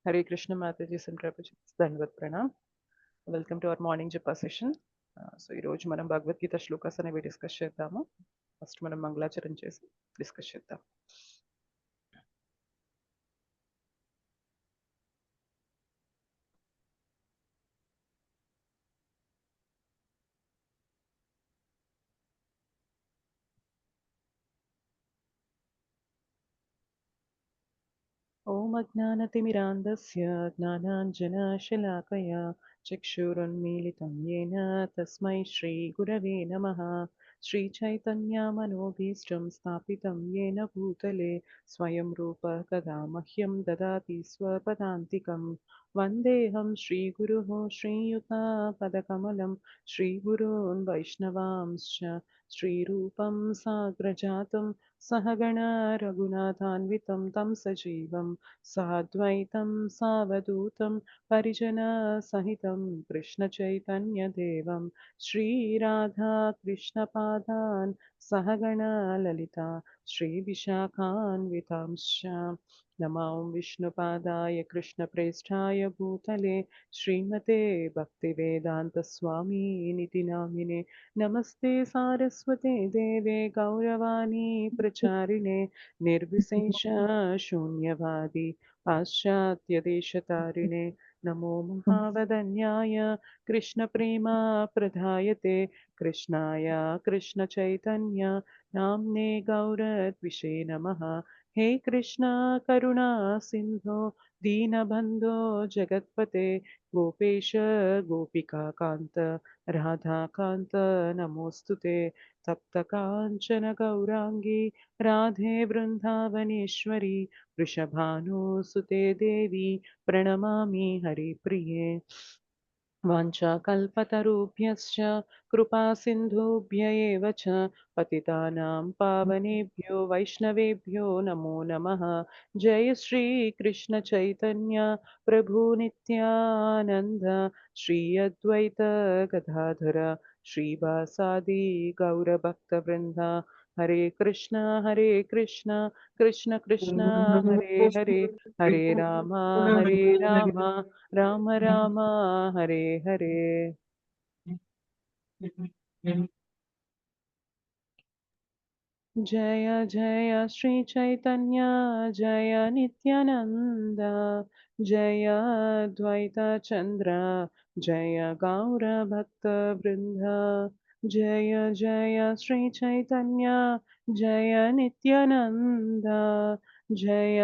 Hare Krishna Mataji's and Prabhuji's Dandavat Pranam. Welcome to our morning Japa session. So ఈరోజు మనం భగవద్గీత శ్లోకాస్ అనేవి discuss చేద్దాము. First మనం మంగళాచరణ చేసి డిస్కస్ చేద్దాం. ఓం అజ్ఞానతిమిరాంధస్య జ్ఞానాంజనశలాకయా చక్షురున్మీలితం येन తస్మై శ్రీగురవే నమః. శ్రీచైతన్యమనోభీష్టం స్థాపితం येन భూతలే స్వయం రూప కదా మహ్యం దదాతి స్వపదాంతికం. వందేహం శ్రీగురుః శ్రీయుతాపదకమలం శ్రీగురూన్ వైష్ణవాంశ్చ శ్రీరూపం సాగ్రజాతం सहगणा रघुनाथान्वितं तं सजीवं साद्वैतं सावधूतं परिजनसहितं कृष्णचैतन्यदेवं श्रीराधाकृष्णपादान् सहगणा ललिता श्रीविशाखान्वितांश्च नमो विष्णुपादाय कृष्णप्रेष्ठाय भूतले श्रीमते भक्तिवेदान्तस्वामिनिति नामिने नमस्ते सारस्वते देवे गौरवाणी प्रचारिणे निर्विशेष शून्यवादी पाश्चात्यदेशतारिणे नमो महावदन्याय कृष्णप्रेमा प्रधायते कृष्णाय कृष्णचैतन्य नाम्ने गौरद्विषे नमः. हे कृष्णा करुणा सिन्धो दीनबन्धो जगत्पते गोपेश गोपिकान्त राधाकान्त नमोऽस्तु ते. तप्तकाञ्चन गौराङ्गी राधे वृन्दावनेश्वरी वृषभानुसुते देवी प्रणमामि हरिप्रिये. वाञ्छाकल्पतरुभ्यश्च कृपासिन्धुभ्य एव च पतितानां पावनेभ्यो वैष्णवेभ्यो नमो नमः. जय श्रीकृष्ण चैतन्य प्रभु नित्यानन्द श्री अद्वैत गदाधर श्रीवासादि गौरभक्तवृन्द. हरे कृष्ण कृष्ण कृष्ण हरे हरे, हरे राम राम राम हरे हरे. जय जय श्री चैतन्य जय नित्यानंद जय द्वैत चंद्र जय गौर भक्त वृंद. जय जय श्री चैतन्य जय नित्यानंद जय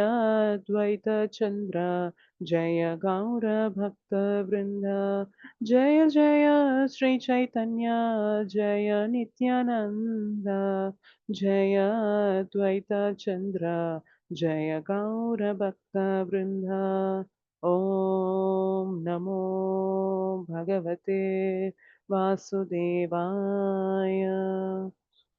द्वैत चंद्र जय गौर भक्त वृंद. जय जय श्री चैतन्य जय नित्यानंद जय द्वैत चंद्र जय गौर भक्त वृंद. ओम नमो भगवते वासुदेवाय.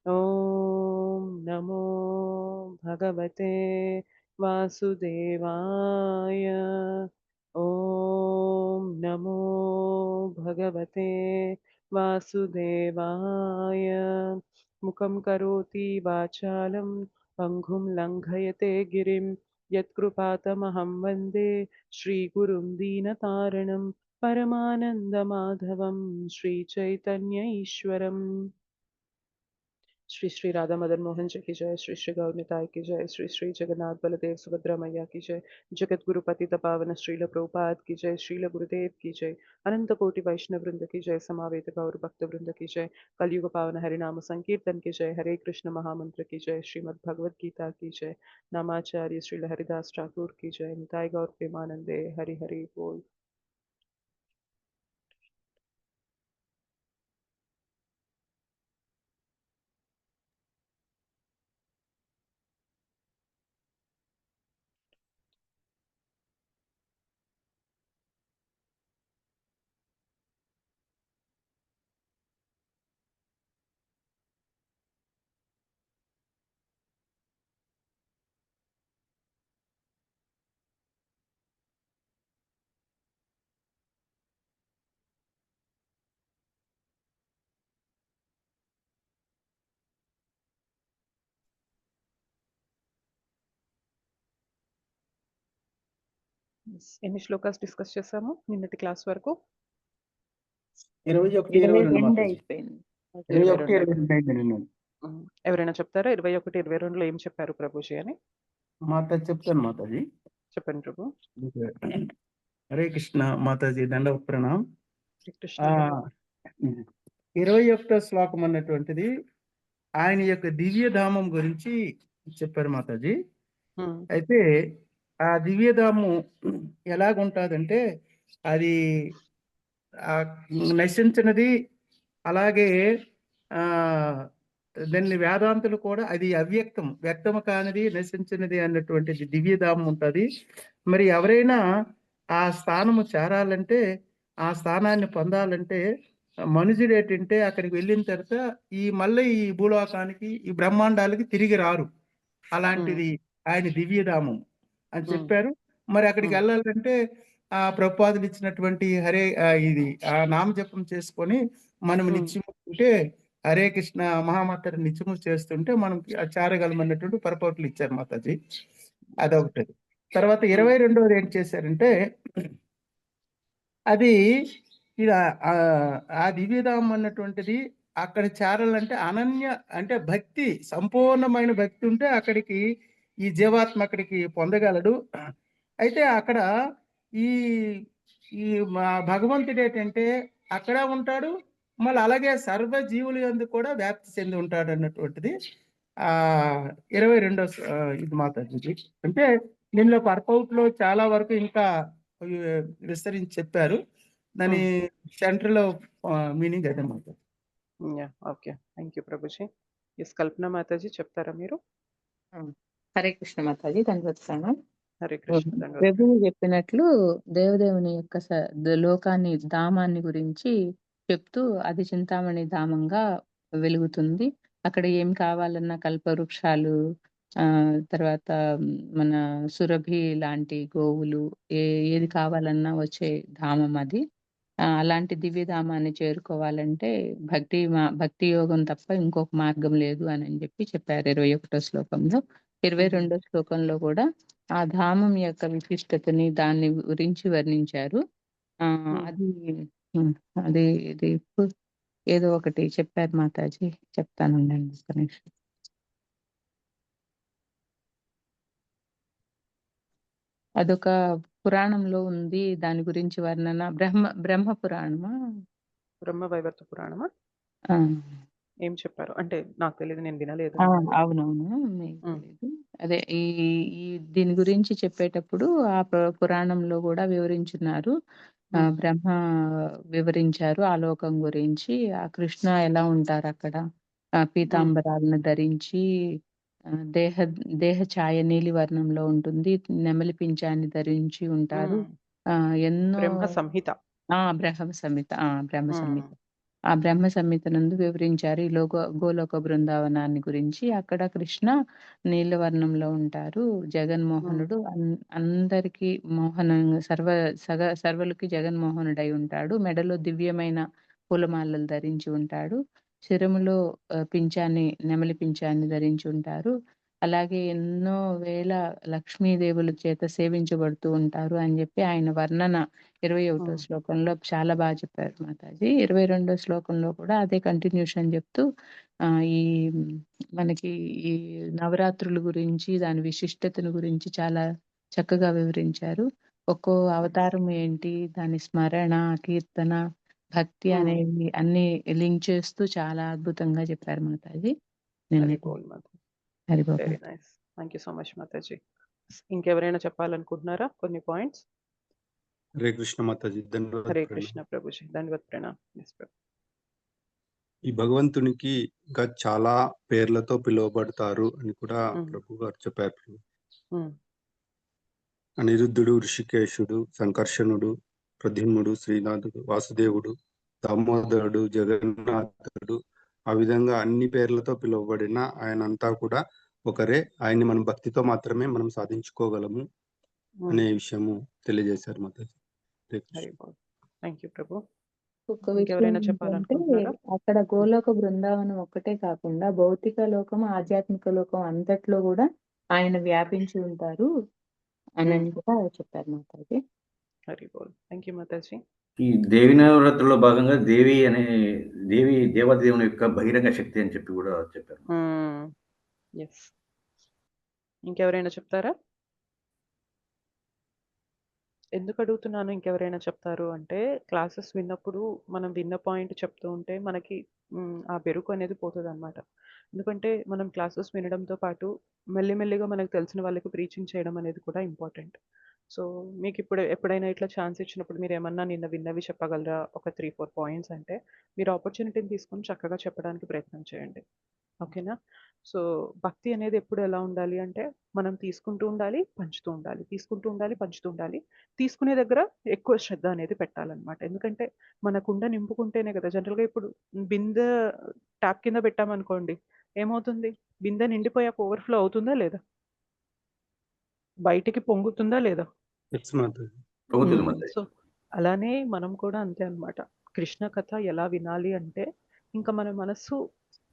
ओम नमो भगवते वासुदेवाय. ओम नमो भगवते वासुदेवाय. मुखं करोति वाचालं पङ्गुं लङ्घयते गिरिं यत्कृपातमहं वन्दे श्रीगुरुं दीनतारिणं परमानन्दमाधवं श्रीचैतन्य ईश्वरम्. श्री श्री राधा मदन मोहन जी की जय. श्री श्री गौर निताय की जय. श्री श्री जगन्नाथ बलदेव सुभद्रा मैया की जय. जगत गुरु पतित पावन श्रील प्रभुपाद की जय. श्रील गुरुदेव की जय. अनंत कोटि वैष्णव वृंद की जय. समावेत गौर भक्त वृंद की जय. कलयुग पावन हरिनाम संकीर्तन की जय. हरे कृष्ण महामंत्र की जय. श्रीमद् भगवद गीता की जय. नामाचार्य श्रील हरिदास ठाकुर की जय. निताय गौर प्रेमानंदे. हरि हरि बोल. ఎన్ని శ్లోకాస్ డిస్కస్ చేసాము నిన్నటి క్లాస్ వరకు? 21, 22 22 మాతాజీ. అయిపోయింది. 21, 22 22 అయింది నిన్న. ఎవరైనా చెప్తారా 21, 22లో ఏం చెప్పారు ప్రభుజీ అని? మాతాజీ చెప్తాను మాతాజీ. చెప్పండి ప్రభు. హరే కృష్ణ మాతాజీ, దండవత్ ప్రణామ్. శ్రీ కృష్ణ ఆ, దండవత్. 21వ శ్లోకం అన్నటువంటిది ఆయన యొక్క దివ్యధామం గురించి చెప్పారు మాతాజీ. ఉమ్, అయితే ఆ దివ్యధామం ఎలాగుంటుందంటే అది ఆ నశించినది, అలాగే ఆ దాన్ని వేదాంతులు కూడా అది అవ్యక్తం, వ్యక్తము కానిది, నశించినది అన్నటువంటిది దివ్యధామం ఉంటుంది. మరి ఎవరైనా ఆ స్థానము చేరాలంటే, ఆ స్థానాన్ని పొందాలంటే మనుషుడు ఏంటంటే అక్కడికి వెళ్ళిన తర్వాత మళ్ళీ ఈ భూలోకానికి, ఈ బ్రహ్మాండాలకి తిరిగి రారు. అలాంటిది ఆయన దివ్యధామం అని చెప్పారు. మరి అక్కడికి వెళ్ళాలంటే ఆ ప్రభుపాదులు ఇచ్చినటువంటి ఇది ఆ నామజపం చేసుకొని మనం నిత్యము ఉంటే, హరే కృష్ణ మహామంత్ర నిత్యము చేస్తుంటే మనం చేరగలమన్నటువంటి పరపట్లు ఇచ్చారు మాతాజీ. అదొకటి. తర్వాత 22వది ఏం చేశారంటే అది ఇలా ఆ దివ్యధామం అన్నటువంటిది అక్కడ చేరాలంటే అనన్య, అంటే భక్తి, సంపూర్ణమైన భక్తి ఉంటే అక్కడికి ఈ జీవాత్మ అక్కడికి పొందగలడు. అయితే అక్కడ ఈ ఈ భగవంతుడు ఏంటంటే అక్కడ ఉంటాడు, మళ్ళీ అలాగే సర్వ జీవులు యందు కూడా వ్యాప్తి చెంది ఉంటాడు అన్నటువంటిది 22వ ఇది మాతాజీ. అంటే దీనిలో పర్పౌట్ లో చాలా వరకు ఇంకా విస్తరించి చెప్పారు. దాని సెంట్రల్ మీనింగ్ అదే Mataji. Okay, thank you Prabhuji. Yes కల్పన మాతాజీ చెప్తారా మీరు? హరే కృష్ణ మాతాజీ, దండవత్ ప్రణామ్. హరే కృష్ణ దండవత్. ప్రభువు చెప్పినట్లు దేవదేవుని యొక్క లోకాన్ని, ధామాన్ని గురించి చెప్తూ అది చింతామణి ధామంగా వెలుగుతుంది. అక్కడ ఏం కావాలన్నా కల్పవృక్షాలు, తర్వాత మన సురభి లాంటి గోవులు, ఏది కావాలన్నా వచ్చే ధామం అది. అలాంటి దివ్యధామాన్ని చేరుకోవాలంటే భక్తి యోగం తప్ప ఇంకొక మార్గం లేదు అని చెప్పి చెప్పారు 21వ శ్లోకంలో. 22వ శ్లోకంలో కూడా ఆ ధామం యొక్క విశిష్టతని, దాన్ని గురించి వర్ణించారు. అది అది ఇది ఏదో ఒకటి చెప్పారు మాతాజీ, చెప్తానుండండి ఒక్క నిమిషం. అదొక పురాణంలో ఉంది, దాని గురించి వర్ణన. బ్రహ్మ పురాణమా, బ్రహ్మ వైవర్త పురాణమా? ఏం చెప్పారు అంటే నాకు తెలియదు, నేను వినలేదు. అవునవును, మీకు తెలీదు. అదే ఈ ఈ దీని గురించి చెప్పేటప్పుడు ఆ పురాణంలో కూడా వివరించున్నారు. బ్రహ్మ వివరించారు ఆ లోకం గురించి. ఆ కృష్ణ ఎలా ఉంటారు అక్కడ, పీతాంబరాలను ధరించి, దేహ దేహ ఛాయ నీలి వర్ణంలో ఉంటుంది, నెమలి పింఛాన్ని ధరించి ఉంటారు. ఎన్నో బ్రహ్మ సంహిత. బ్రహ్మ సంహిత, బ్రహ్మ సంహిత. ఆ బ్రహ్మ సంహితనందు వివరించారు ఈ గోలోక బృందావనాన్ని గురించి. అక్కడ కృష్ణ నీలవర్ణంలో ఉంటారు. జగన్మోహనుడు అందరికీ మోహనంగా, సర్వలకి జగన్మోహనుడై ఉంటాడు. మెడలో దివ్యమైన పూలమాలలు ధరించి ఉంటాడు. శిరములో నెమలి పింఛాన్ని ధరించి ఉంటారు. అలాగే ఎన్నో వేల లక్ష్మీదేవుల చేత సేవించబడుతూ ఉంటారు అని చెప్పి ఆయన వర్ణన 21వ శ్లోకంలో చాలా బాగా చెప్పారు మాతాజీ. 22వ శ్లోకంలో కూడా అదే కంటిన్యూషన్ చెప్తూ ఈ మనకి ఈ నవరాత్రుల గురించి, దాని విశిష్టతను గురించి చాలా చక్కగా వివరించారు. ఒక్కో అవతారం ఏంటి, దాని స్మరణ, కీర్తన, భక్తి అనేవి అన్ని లింక్ చేస్తూ చాలా అద్భుతంగా చెప్పారు Mataji. Very nice, thank you so much Mataji. ఇంకెవరైనా చెప్పాలనుకుంటున్నారా కొన్ని పాయింట్స్? హరే కృష్ణ మాతాజీ, ధన్యవాదాలు. హరే కృష్ణ ప్రభుజీ, ధన్యవాద్ ప్రణామ్. ఈ భగవంతునికి ఇంకా చాలా పేర్లతో పిలువబడతారు అని కూడా ప్రభు గారు చెప్పారు. అనిరుద్ధుడు, ఋషికేశుడు, సంకర్షణుడు, ప్రద్యుమ్నుడు, శ్రీనాథుడు, వాసుదేవుడు, దామోదరుడు, జగన్నాథుడు, ఆ విధంగా అన్ని పేర్లతో పిలువబడిన ఆయన అంతా కూడా ఒకరే. ఆయన్ని మనం భక్తితో మాత్రమే మనం సాధించుకోగలము అనే విషయము తెలియజేశారు మాతాజీ. థ్యాంక్ యూ ప్రభు. ఒక విషయం ఏంటంటే అక్కడ గోలోక బృందావనం ఒక్కటే కాకుండా భౌతిక లోకం, ఆధ్యాత్మిక లోకం అంతట్లో కూడా ఆయన వ్యాపించి ఉంటారు. అని కూడా చెప్పారు మాతాజీ. హరి బోల్. Thank you Mataji. ఈ దేవి నవరాత్రుల్లో భాగంగా దేవదేవుని యొక్క బహిరంగ శక్తి అని చెప్పి కూడా చెప్పారు. ఎస్. ఇంకెవరైనా చెప్తారా? ఎందుకు అడుగుతున్నాను ఇంకెవరైనా చెప్తారు అంటే, క్లాసెస్ విన్నప్పుడు మనం విన్న పాయింట్ చెప్తూ ఉంటే మనకి ఆ బెరుకు అనేది పోతదనమాట. ఎందుకంటే మనం క్లాసెస్ వినడంతో పాటు మెల్లిమెల్లిగా మనకు తెలిసిన వాళ్ళకి ప్రీచింగ్ చేయడం అనేది కూడా ఇంపార్టెంట్. సో, మీకిప్పుడు ఎప్పుడైనా ఇట్లా ఛాన్స్ ఇచ్చినప్పుడు మీరేమన్నా నిన్న విన్నవి చెప్పగలరా? ఒక 3, 4 పాయింట్స్ అంటే, మీరు ఆపర్చునిటీని తీసుకొని చక్కగా చెప్పడానికి ప్రయత్నం చేయండి. ఓకేనా? సో, భక్తి అనేది ఎప్పుడు ఎలా ఉండాలి అంటే, మనం తీసుకుంటూ ఉండాలి, పంచుతూ ఉండాలి. తీసుకుంటూ ఉండాలి, పంచుతూ ఉండాలి. తీసుకునే దగ్గర ఎక్కువ శ్రద్ధ అనేది పెట్టాలనమాట. ఎందుకంటే, మన కుండ నింపుకుంటేనే కదా! జనరల్‌గా ఇప్పుడు బిందె ట్యాప్ కింద పెట్టామనుకోండి, ఏమవుతుంది? బిందె నిండిపోయాక ఓవర్‌ఫ్లో అవుతుందా లేదా? బయటికి పొంగుతుందా లేదా? ఎస్ మాతాజీ. పొంగుతుంది మాతాజీ. సో, అలానే మనం కూడా అంతే అనమాట. కృష్ణ కథ ఎలా వినాలి అంటే, ఇంకా మన మనస్సు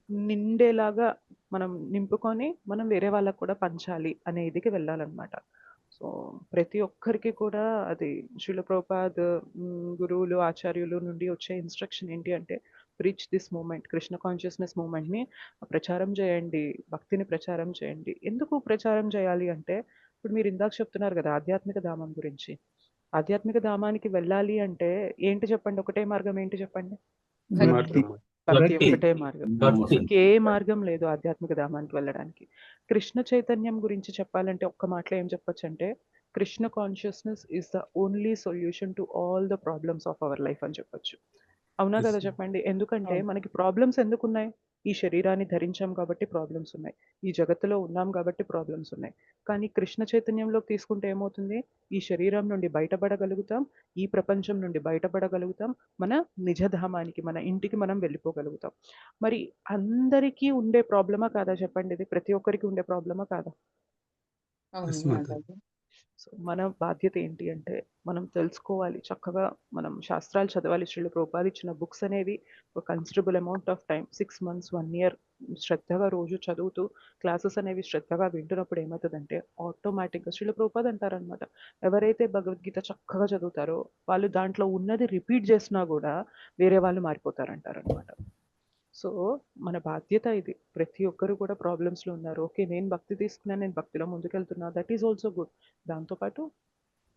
నిండేలాగా మనం నింపుకొని, మనం వేరే వాళ్ళకి కూడా పంచాలి అనే ఇదికి వెళ్ళాలనమాట. సో, ప్రతి ఒక్కరికి కూడా అది శ్రీల ప్రభుపాద్ గురువులు, ఆచార్యులు నుండి వచ్చే ఇన్‌స్ట్రక్షన్ ఏంటి అంటే, preach this movement, Krishna consciousness మూమెంట్‌ని ప్రచారం చేయండి, భక్తిని ప్రచారం చేయండి. ఎందుకు ప్రచారం చేయాలి అంటే, ఇప్పుడు మీరు ఇందాక చెప్తున్నారు కదా! ఆధ్యాత్మిక ధామం గురించి. ఆధ్యాత్మిక ధామానికి వెళ్ళాలి అంటే ఏంటి చెప్పండి? ఒకటే మార్గం ఏంటి చెప్పండి? భక్తి. మార్గం. భక్తి భక్తి. ఒకటే మార్గం. భక్తి. ఇంకే మార్గం లేదు ఆధ్యాత్మిక ధామానికి వెళ్ళడానికి. కృష్ణ చైతన్యం గురించి చెప్పాలంటే ఒక్క మాటలో ఏం చెప్పొచ్చంటే, Krishna consciousness is the only solution to all the problems of our life అని చెప్పొచ్చు. అవునా కదా చెప్పండి? ఎందుకంటే అవును. మనకి ప్రాబ్లమ్స్ ఎందుకున్నాయి? ఈ శరీరాన్ని ధరించాం కాబట్టి ప్రాబ్లమ్స్ ఉన్నాయి. ఈ జగత్తులో ఉన్నాం కాబట్టి ప్రాబ్లమ్స్ ఉన్నాయి. కానీ కృష్ణ చైతన్యంలోకి తీసుకుంటే ఏమవుతుంది? ఈ శరీరం నుండి బయటపడగలుగుతాం. ఈ ప్రపంచం నుండి బయటపడగలుగుతాం. మన నిజధామానికి, మన ఇంటికి మనం వెళ్ళిపోగలుగుతాం. మరి అందరికీ ఉండే ప్రాబ్లమా కాదా చెప్పండి ఇది? ప్రతి ఒక్కరికి ఉండే ప్రాబ్లమా కాదా? అవును ఎస్ మాతాజీ. మాతాజీ. సో, మన బాధ్యత ఏంటి అంటే, మనం తెలుసుకోవాలి. చక్కగా మనం శాస్త్రాలు చదవాలి. శ్రీల ప్రభుపాద ఇచ్చిన బుక్స్ అనేవి ఒక considerable amount of time 6 months, 1 year శ్రద్ధగా రోజు చదువుతూ క్లాసెస్ అనేవి శ్రద్ధగా వింటున్నప్పుడు ఏమవుతదంటే, ఆటోమేటిక్‌గా శ్రీల ప్రభుపాద అంటారనమాట. ఎవరైతే భగవద్గీత చక్కగా చదువుతారో, వాళ్ళు దాంట్లో ఉన్నది రిపీట్ చేసినా గూడా వేరే వాళ్ళు మారిపోతారంటారనమాట. సో, మన బాధ్యత ఇది. ప్రతి ఒక్కరు కూడా ప్రాబ్లమ్స్‌లో ఉన్నారు. ఓకే. నేను భక్తి తీసుకున్నాను. నేను భక్తిలో ముందుకెళ్తున్నా. That is also good. దాంతో పాటు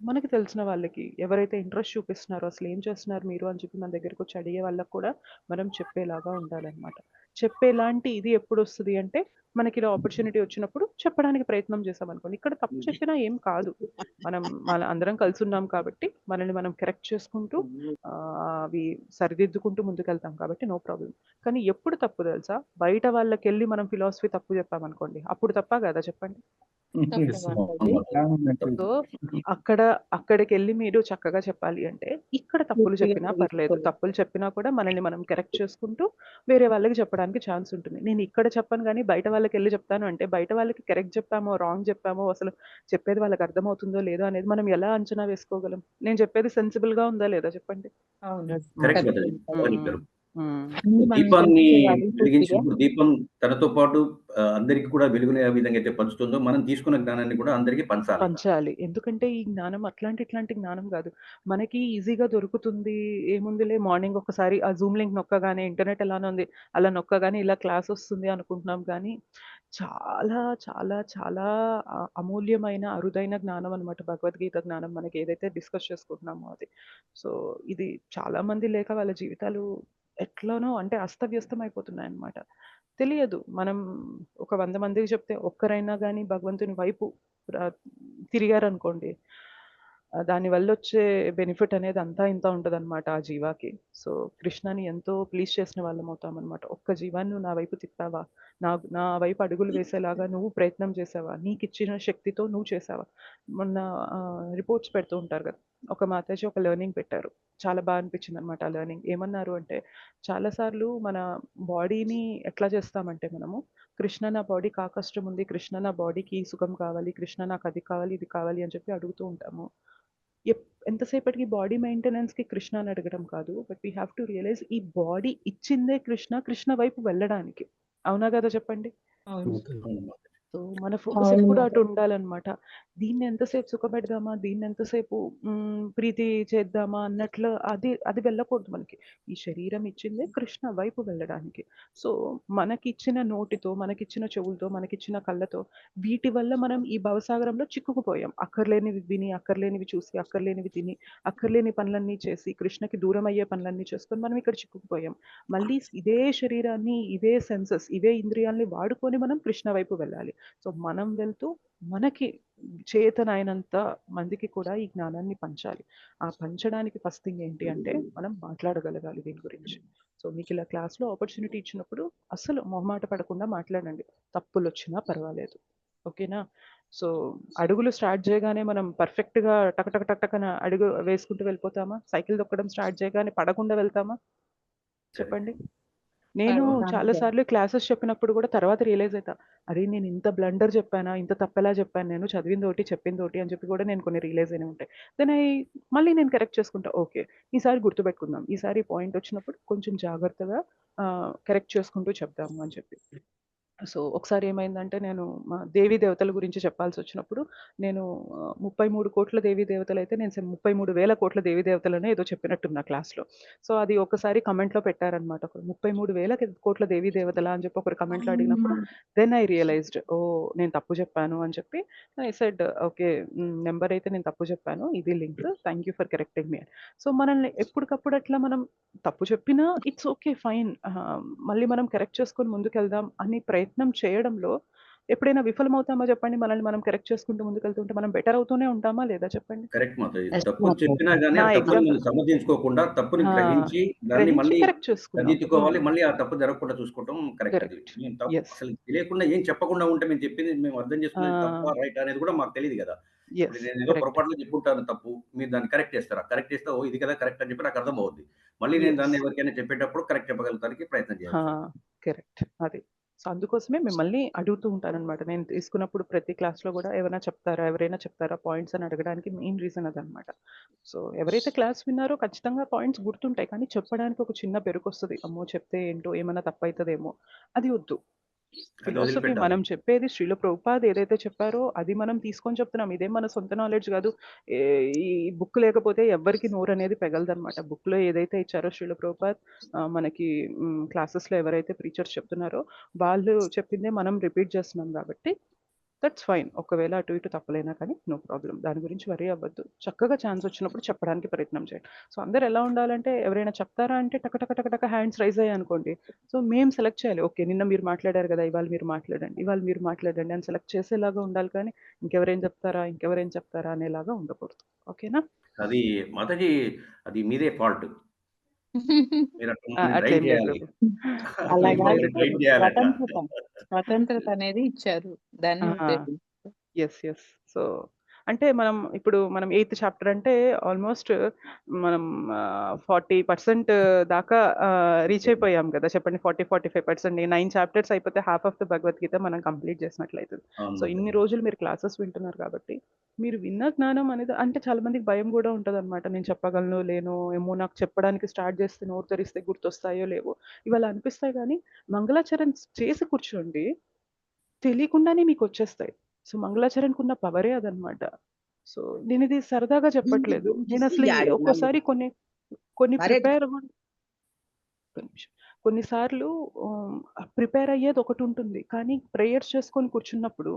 మనకి తెలిసిన వాళ్ళకి ఎవరైతే ఇంట్రెస్ట్ చూపిస్తున్నారో అసలు ఏం చేస్తున్నారు మీరు అని చెప్పి మన దగ్గరికి వచ్చి అడిగే వాళ్ళకి కూడా మనం చెప్పేలాగా ఉండాలన్నమాట. చెప్పేలాంటి ఇది ఎప్పుడు వస్తుంది అంటే మనకి ఇలా ఆపర్చునిటీ వచ్చినప్పుడు చెప్పడానికి ప్రయత్నం చేసామనుకోండి. ఇక్కడ తప్పు చెప్పినా ఏం కాదు. మన అందరం కలిసి ఉన్నాం కాబట్టి మనల్ని మనం కరెక్ట్ చేసుకుంటూ అవి సరిదిద్దుకుంటూ ముందుకెళ్తాం కాబట్టి నో ప్రాబ్లం. కానీ ఎప్పుడు తప్పు తెలుసా? బయట వాళ్ళకెళ్ళి మనం ఫిలాసఫీ తప్పు చెప్పామనుకోండి. అప్పుడు తప్పా కదా చెప్పండి? తప్పు ఎస్ మాతాజీ. సో, అక్కడికెళ్ళి మీరు చక్కగా చెప్పాలి అంటే, ఇక్కడ తప్పులు పూర్తిగా చెప్పినా పర్లేదు. తెలుసుకోవాలి. తప్పులు చెప్పినా కూడా మనల్ని మనం కరెక్ట్ చేసుకుంటూ వేరే వాళ్ళకి చెప్పడానికి ఛాన్స్ ఉంటుంది. నేను ఇక్కడ చెప్పను గానీ, బయట వాళ్ళకెళ్ళి చెప్తాను అంటే, బయట వాళ్ళకి కరెక్ట్ చెప్పామో, రాంగ్ చెప్పామో, అసలు చెప్పేది వాళ్ళకి అర్థమవుతుందో లేదో అనేది మనం ఎలా అంచనా వేసుకోగలం? నేను చెప్పేది సెన్సిబుల్‌గా ఉందా లేదా చెప్పండి? అవును. Correct correct Mataji. మాతాజీ. బాగా హ్మ్. చెప్పారు. హ్మ్. అన్నీ మనం దీపాన్ని తెలుసుకోవాలి పూర్తిగా. వెలిగించినప్పుడు దీపం తనతో పాటు అందరికి కూడా వెలుగునే విధంగా అయితే పంచుతుందో, మనం తీసుకున్న జ్ఞానాన్ని కూడా అందరికీ పంచాలి. పంచాలి. ఎందుకంటే ఈ జ్ఞానం ఇట్లాంటి జ్ఞానం గాదు. మనకి ఈజీగా దొరుకుతుంది. ఏముందిలే మార్నింగ్ ఒక్కసారి ఆ జూమ్ లింక్ నొక్కగానే ఇంటర్నెట్ ఎలానే ఉంది. అలా నొక్కగానే ఇలా క్లాస్ వస్తుంది అనుకుంటున్నాం కానీ, చాలా చాలా చాలా అమూల్యమైన, అరుదైన జ్ఞానం అనమాట భగవద్గీత జ్ఞానం. మనకి ఏదైతే డిస్కస్ చేసుకుంటున్నామో అది. సో, ఇది చాలా మంది లేక వాళ్ళ జీవితాలు ఎట్లనో అంటే అస్తవ్యస్తం అయిపోతున్నాయన్నమాట. తెలియదు. మనం ఒక 100 మందికి చెప్తే ఒక్కరైనా గాని భగవంతుని వైపు ర తిరిగారనుకోండి. దానివల్లొచ్చే బెనిఫిట్ అనేది అంతా ఇంతా ఉంటదనమాట ఆ జీవాకి. సో, కృష్ణని ఎంతో ప్లీజ్ చేసిన వాళ్ళమవుతామనమాట. ఒక్క జీవాన్ని నువ్వు నా వైపు తిప్పావా? నా వైపు అడుగులు వేసేలాగా నువ్వు ప్రయత్నం చేశావా? నీకిచ్చిన శక్తితో నువ్వు చేశావా? మొన్న రిపోర్ట్స్ పెడుతూ ఉంటారు గదా! ఒక మాతాజీ ఒక లెర్నింగ్ పెట్టారు. చాలా అనిపించిందనమాట ఆ లెర్నింగ్. ఏమన్నారు అంటే, చాలా సార్లు మన బాడీని ఎట్లా చేస్తామంటే మనము, కృష్ణ నా బాడీకి ఆ కష్టం ఉంది, కృష్ణ నా బాడీకి సుఖం కావాలి, కృష్ణ నాకు అది కావాలి, ఇది కావాలి అని చెప్పి అడుగుతూ ఉంటాము. ఎంతసేపటికి బాడీ మెయింటెనెన్స్‌కి కృష్ణ అని అడగడం కాదు. But we have to realise ఈ బాడీ ఇచ్చిందే కృష్ణ, కృష్ణ వైపు వెళ్ళడానికి. అవునా కదా చెప్పండి? అవును. మాతాజీ. అవును మాతాజీ. సో మన ఫోకస్ అవును ఎప్పుడు మాత. అటు ఉండాలన్నమాట. దీన్ని ఎంతసేపు సుఖపెడదామా, దీన్ని ఎంతసేపు ప్రీతి చేద్దామా అన్నట్లు అది వెళ్ళకూడదు మనకి. ఈ శరీరం ఇచ్చిందే కృష్ణ వైపు వెళ్ళడానికి. సో మనకిచ్చిన నోటితో, మనకిచ్చిన చెవులతో, మనకిచ్చిన కళ్ళతో వీటి వల్ల మనం ఈ భవసాగరంలో చిక్కుకుపోయాం. అక్కర్లేనివి విని, అక్కర్లేనివి చూసి, అక్కర్లేనివి తిని, అక్కర్లేని పనులన్నీ చేసి, కృష్ణకి దూరం అయ్యే పనులన్నీ చేసుకొని మనం ఇక్కడ చిక్కుకుపోయాం. మళ్ళీ ఇదే శరీరాన్ని, ఇవే సెన్సెస్, ఇవే ఇంద్రియాల్ని వాడుకొని మనం కృష్ణ వైపు వెళ్ళాలి. సో మనం వెళ్తూ మనకి చేతనైనంత మందికి కూడా ఈ జ్ఞానాన్ని పంచాలి. ఆ పంచడానికి ఫస్ట్ థింగ్ ఏంటి అంటే మనం మాట్లాడగలగాలి దీని గురించి. సో మీకు ఇలా క్లాస్లో ఆపర్చునిటీ ఇచ్చినప్పుడు అసలు మొహమాట పడకుండా మాట్లాడండి. తప్పులు వచ్చినా పర్వాలేదు. ఓకేనా? సో అడుగులు స్టార్ట్ చేయగానే మనం పర్ఫెక్ట్గా టక్ టక్ టక్ టక్ అని అడుగు వేసుకుంటూ వెళ్ళిపోతామా? సైకిల్ తొక్కడం స్టార్ట్ చేయగానే పడకుండా వెళ్తామా? చెప్పండి. నేను చాలా అంతే. సార్లు క్లాసెస్ చెప్పినప్పుడు కూడా తర్వాత రియలైజ్ అవుతా. అరే నేను ఇంత బ్లండర్ చెప్పానా, ఇంత తప్పెలా చెప్పాను, నేను చదివిందోటి చెప్పిందోటి అని చెప్పి కూడా నేను కొన్ని రియలైజ్ అయినా ఉంటాయి. దెన్ మళ్ళీ నేను కరెక్ట్ చేసుకుంటా. ఓకే, ఈసారి గుర్తుపెట్టుకుందాం, ఈసారి పాయింట్ వచ్చినప్పుడు కొంచెం జాగ్రత్తగా కరెక్ట్ చేసుకుంటూ చెప్దాము అని చెప్పి. సో ఒకసారి ఏమైందంటే నేను మా దేవీ దేవతల గురించి చెప్పాల్సి వచ్చినప్పుడు నేను 33 కోట్ల దేవీ దేవతలు అయితే నేను 33,000 కోట్ల దేవీ దేవతలనే ఏదో చెప్పినట్టున్నా క్లాస్లో. సో అది ఒకసారి కమెంట్లో పెట్టారనమాట. 33,000 కోట్ల దేవీ దేవతల అని చెప్పి ఒకరు కమెంట్లో అడిగినప్పుడు దెన్ ఐ రియలైజ్డ్, ఓ నేను తప్పు చెప్పాను అని చెప్పి ఐ సెడ్ ఓకే, నెంబర్ అయితే నేను తప్పు చెప్పాను, ఇది link, thank you for correcting me. So మనల్ని ఎప్పటికప్పుడు అట్లా మనం తప్పు చెప్పినా ఇట్స్ ఓకే, ఫైన్, మళ్ళీ మనం కరెక్ట్ చేసుకొని ముందుకెళ్దాం అని ప్రయత్నం చేయడంలో ఎప్పుడైనా విఫలమవుతామా చెప్పండి? మనల్ని మనం కరెక్ట్ చేసుకుంటూ ముందుకెళ్తుంటే మనం బెటర్ అవుతూనే ఉంటామా లేదా చెప్పండి? కరెక్ట్ మాత్రం. Yes, తప్పు మాత. చెప్పినా గాని నా ఆ తప్పుని ఎగ్జాంపుల్ మనం సమర్థించుకోకుండా తప్పుని ఆ! గ్రహించి దాన్ని గ్రహించి మళ్ళీ కరెక్ట్ చేసుకుందాం. సరిదిద్దుకోవాలి. మళ్ళీ ఆ తప్పు జరగకుండా చూసుకోవటం కరెక్ట్ అది. కరెక్ట్. మేము తప్పు యెస్. అసలు తెలియకుండా ఏం చెప్పకుండా ఉంటే మేము చెప్పింది మేము అర్థం ఆ! చేసుకునేది తప్పా, రైటా అనేది కూడా మాకు తెలీదు గదా! ఇప్పుడు యెస్. నేనేదో కరెక్ట్. పొరపాటున చెప్పుంటాను తప్పు. మీరు దాన్ని కరెక్ట్ చేస్తారా? కరెక్ట్ చేస్తే ఓహ్! ఇది కదా కరెక్ట్ అని చెప్పి నాకు అర్థమవుద్ది. మళ్ళీ నేను యెస్. దాన్ని ఎవరికైనా చెప్పేటప్పుడు కరెక్ట్ చెప్పగలుగుతానికి ప్రయత్నం ఆ! చేయాల్సి కరెక్ట్. అది. సో అందుకోసమే మిమ్మల్ని అడుగుతూ ఉంటాననమాట. నేను తీసుకున్నప్పుడు ప్రతి క్లాస్‌లో గూడా ఎవరైనా చెప్తారా పాయింట్స్ అని అడగడానికి మెయిన్ రీజన్ అదనమాట. సో ఎవరైతే క్లాస్ విన్నారో ఖచ్చితంగా పాయింట్స్ గుర్తుంటాయి. కానీ చెప్పడానికి ఒక చిన్న బెరుకొస్తది. అమ్మో! చెప్తే ఏంటో ఏమన్నా తప్పైతదేమో! అది వద్దు. అది ఫిలాసఫీ వదిలిపెట్టాలి. మనం చెప్పేది శ్రీల ప్రభుపాద్ ఏదైతే చెప్పారో అది మనం తీసుకొని చెప్తున్నాం. ఇదేం మన సొంత నాలెడ్జ్ గాదు. ఏ ఈ బుక్ లేకపోతే ఎవ్వరికీ నోరనేది పెగలదనమాట. బుక్‌లో ఏదైతే ఇచ్చారో శ్రీల ప్రభుపాద్ మనకి క్లాసెస్‌లో ఎవరైతే ప్రీచర్స్ చెప్తున్నారో వాళ్ళు చెప్పిందే మనం రిపీట్ చేస్తున్నాం గాబట్టి దట్స్ ఫైన్. ఒకవేళ అటు ఇటు తప్పులైనా కానీ నో ప్రాబ్లమ్. దాని గురించి వరీ అవ్వద్దు. చక్కగా ఛాన్స్ వచ్చినప్పుడు చెప్పడానికి ప్రయత్నం చేయండి. సో అందరూ ఎలా ఉండాలంటే ఎవరైనా చెప్తారా అంటే టక టక టక టక హ్యాండ్స్ రైజ్ అయ్యాయనుకోండి. సో మేము సెలెక్ట్ చేయాలి. ఓకే, నిన్న మీరు మాట్లాడారు గదా! ఇవాళ మీరు మాట్లాడండి. ఇవాళ మీరు మాట్లాడండి అని సెలెక్ట్ చేసేలాగా ఉండాలి కానీ ఇంకెవరేం చెప్తారా అనేలాగా ఉండకూడదు. ఓకేనా? అది మాతాజీ అది మీదే ఫాల్ట్. మీరట్లా మమ్మల్ని డ్రైవ్ అట్లేం లేదు చేయాలి. ప్రభు. అలా అట్లేం కాదు లేదు మమ్మల్ని ప్రభు. డ్రైవ్ చేయాలట్లా. స్వతంత్రత. స్వతంత్రత అనేది ఇచ్చారు. దాన్ని ఆ! ఉపయోగించుకో. యెస్. సో, అంటే మనం ఎయిత్ చాప్టర్ అంటే ఆల్‌మోస్ట్ మనం 40% దాకా రీచ్ అయిపోయాం కదా! చెప్పండి. 45% 9 చాప్టర్స్ అయిపోతే హాఫ్ ఆఫ్ ద భగవద్గీత మనం కంప్లీట్ చేసినట్లయితది. అవును సో, ఇన్ని మాతాజీ. రోజులు మీరు క్లాసెస్ వింటున్నారు కాబట్టి, మీరు విన్న జ్ఞానం అనేది అంటే చాలా మందికి భయం గూడా ఉంటదనమాట. నేను చెప్పగలనో, లేనో, ఏమో నాకు చెప్పడానికి స్టార్ట్ చేస్తే నోరు తెరిస్తే గుర్తొస్తాయో లేవో, ఇవాళ అనిపిస్తాయి గానీ, మంగళాచరణ చేసి కూర్చోండి. తెలియకుండానే మీకొచ్చేస్తాయి. సో, మంగళాచరణకున్న పవరే అదనమాట. సో, నేనిది సరదాగా దీనికి చెప్పట్లేదు. గురించి నేనసలు యాడు నన్ను ఒక్కోసారి కొన్ని మరే ప్రిపేర్ ఒక్క నిమిషం. కొన్నిసార్లు ప్రిపేర్ అయ్యేది ఒకటుంటుంది. కానీ ప్రేయర్స్ చేసుకొని కూర్చున్నప్పుడు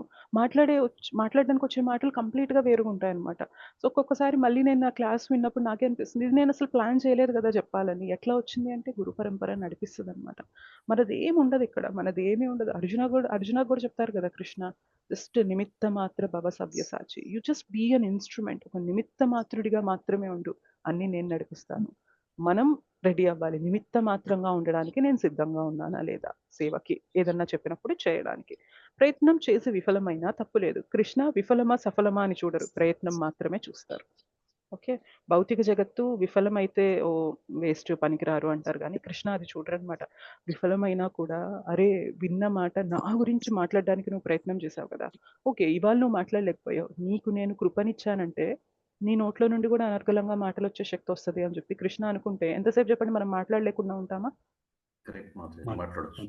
మాట్లాడడానికొచ్చే మాటలు కంప్లీట్‌గా వేరుగుంటాయనమాట. సో, ఒక్కొక్కసారి మళ్ళీ నేను నా క్లాస్ విన్నప్పుడు నాకే అనిపిస్తుంది. ఇది నేనసలు ప్లాన్ చేయలేదు గదా! జెప్పాలని. ఎట్లా వచ్చింది అంటే గురు పరంపర నడిపిస్తదనమాట. మనదేముండదిక్కడ. మనదేమీ ఉండదు. అర్జునకి గూడా చెప్తారు గదా! కృష్ణ. జస్ట్ నిమిత్త మాత్ర భవ Savyasachi. You just be an instrument. ఒక నిమిత్త మాత్రుడిగా మాత్రమే ఉండు. అన్నీ నేను నడిపిస్తాను. మనం రెడీ అవ్వాలి. నిమిత్త మాత్రంగా ఉండడానికి నేను సిద్ధంగా ఉన్నానా లేదా? సేవకి. ఏదన్నా చెప్పినప్పుడు చేయడానికి. ప్రయత్నం చేసి విఫలమైనా తప్పులేదు. కృష్ణ విఫలమా, సఫలమా అని చూడరు. ప్రయత్నం మాత్రమే చూస్తారు. ఓకే. భౌతిక జగత్తు విఫలమైతే ఓహ్! వేస్ట్, పనికిరారు అంటారు గానీ, కృష్ణ అది చూడరనమాట. విఫలమైనా కూడా అరే! విన్న మాట నా గురించి మాట్లాడడానికి నువ్వు ప్రయత్నం చేశావు కదా! ఓకే. ఇవాళ నువ్వు మాట్లాడలేకపోయావు. నీకు నేను కృపనిచ్చానంటే, నీ నోట్లో నుండి కూడా అనర్గళంగా మాటలొచ్చే శక్తొస్తది అని చెప్పి కృష్ణ అనుకుంటే ఎంతసేపు చెప్పండి మనం మాట్లాడలేకుండా ఉంటామా? కరెక్ట్ మాతాజీ. మాట్లాడొచ్చు.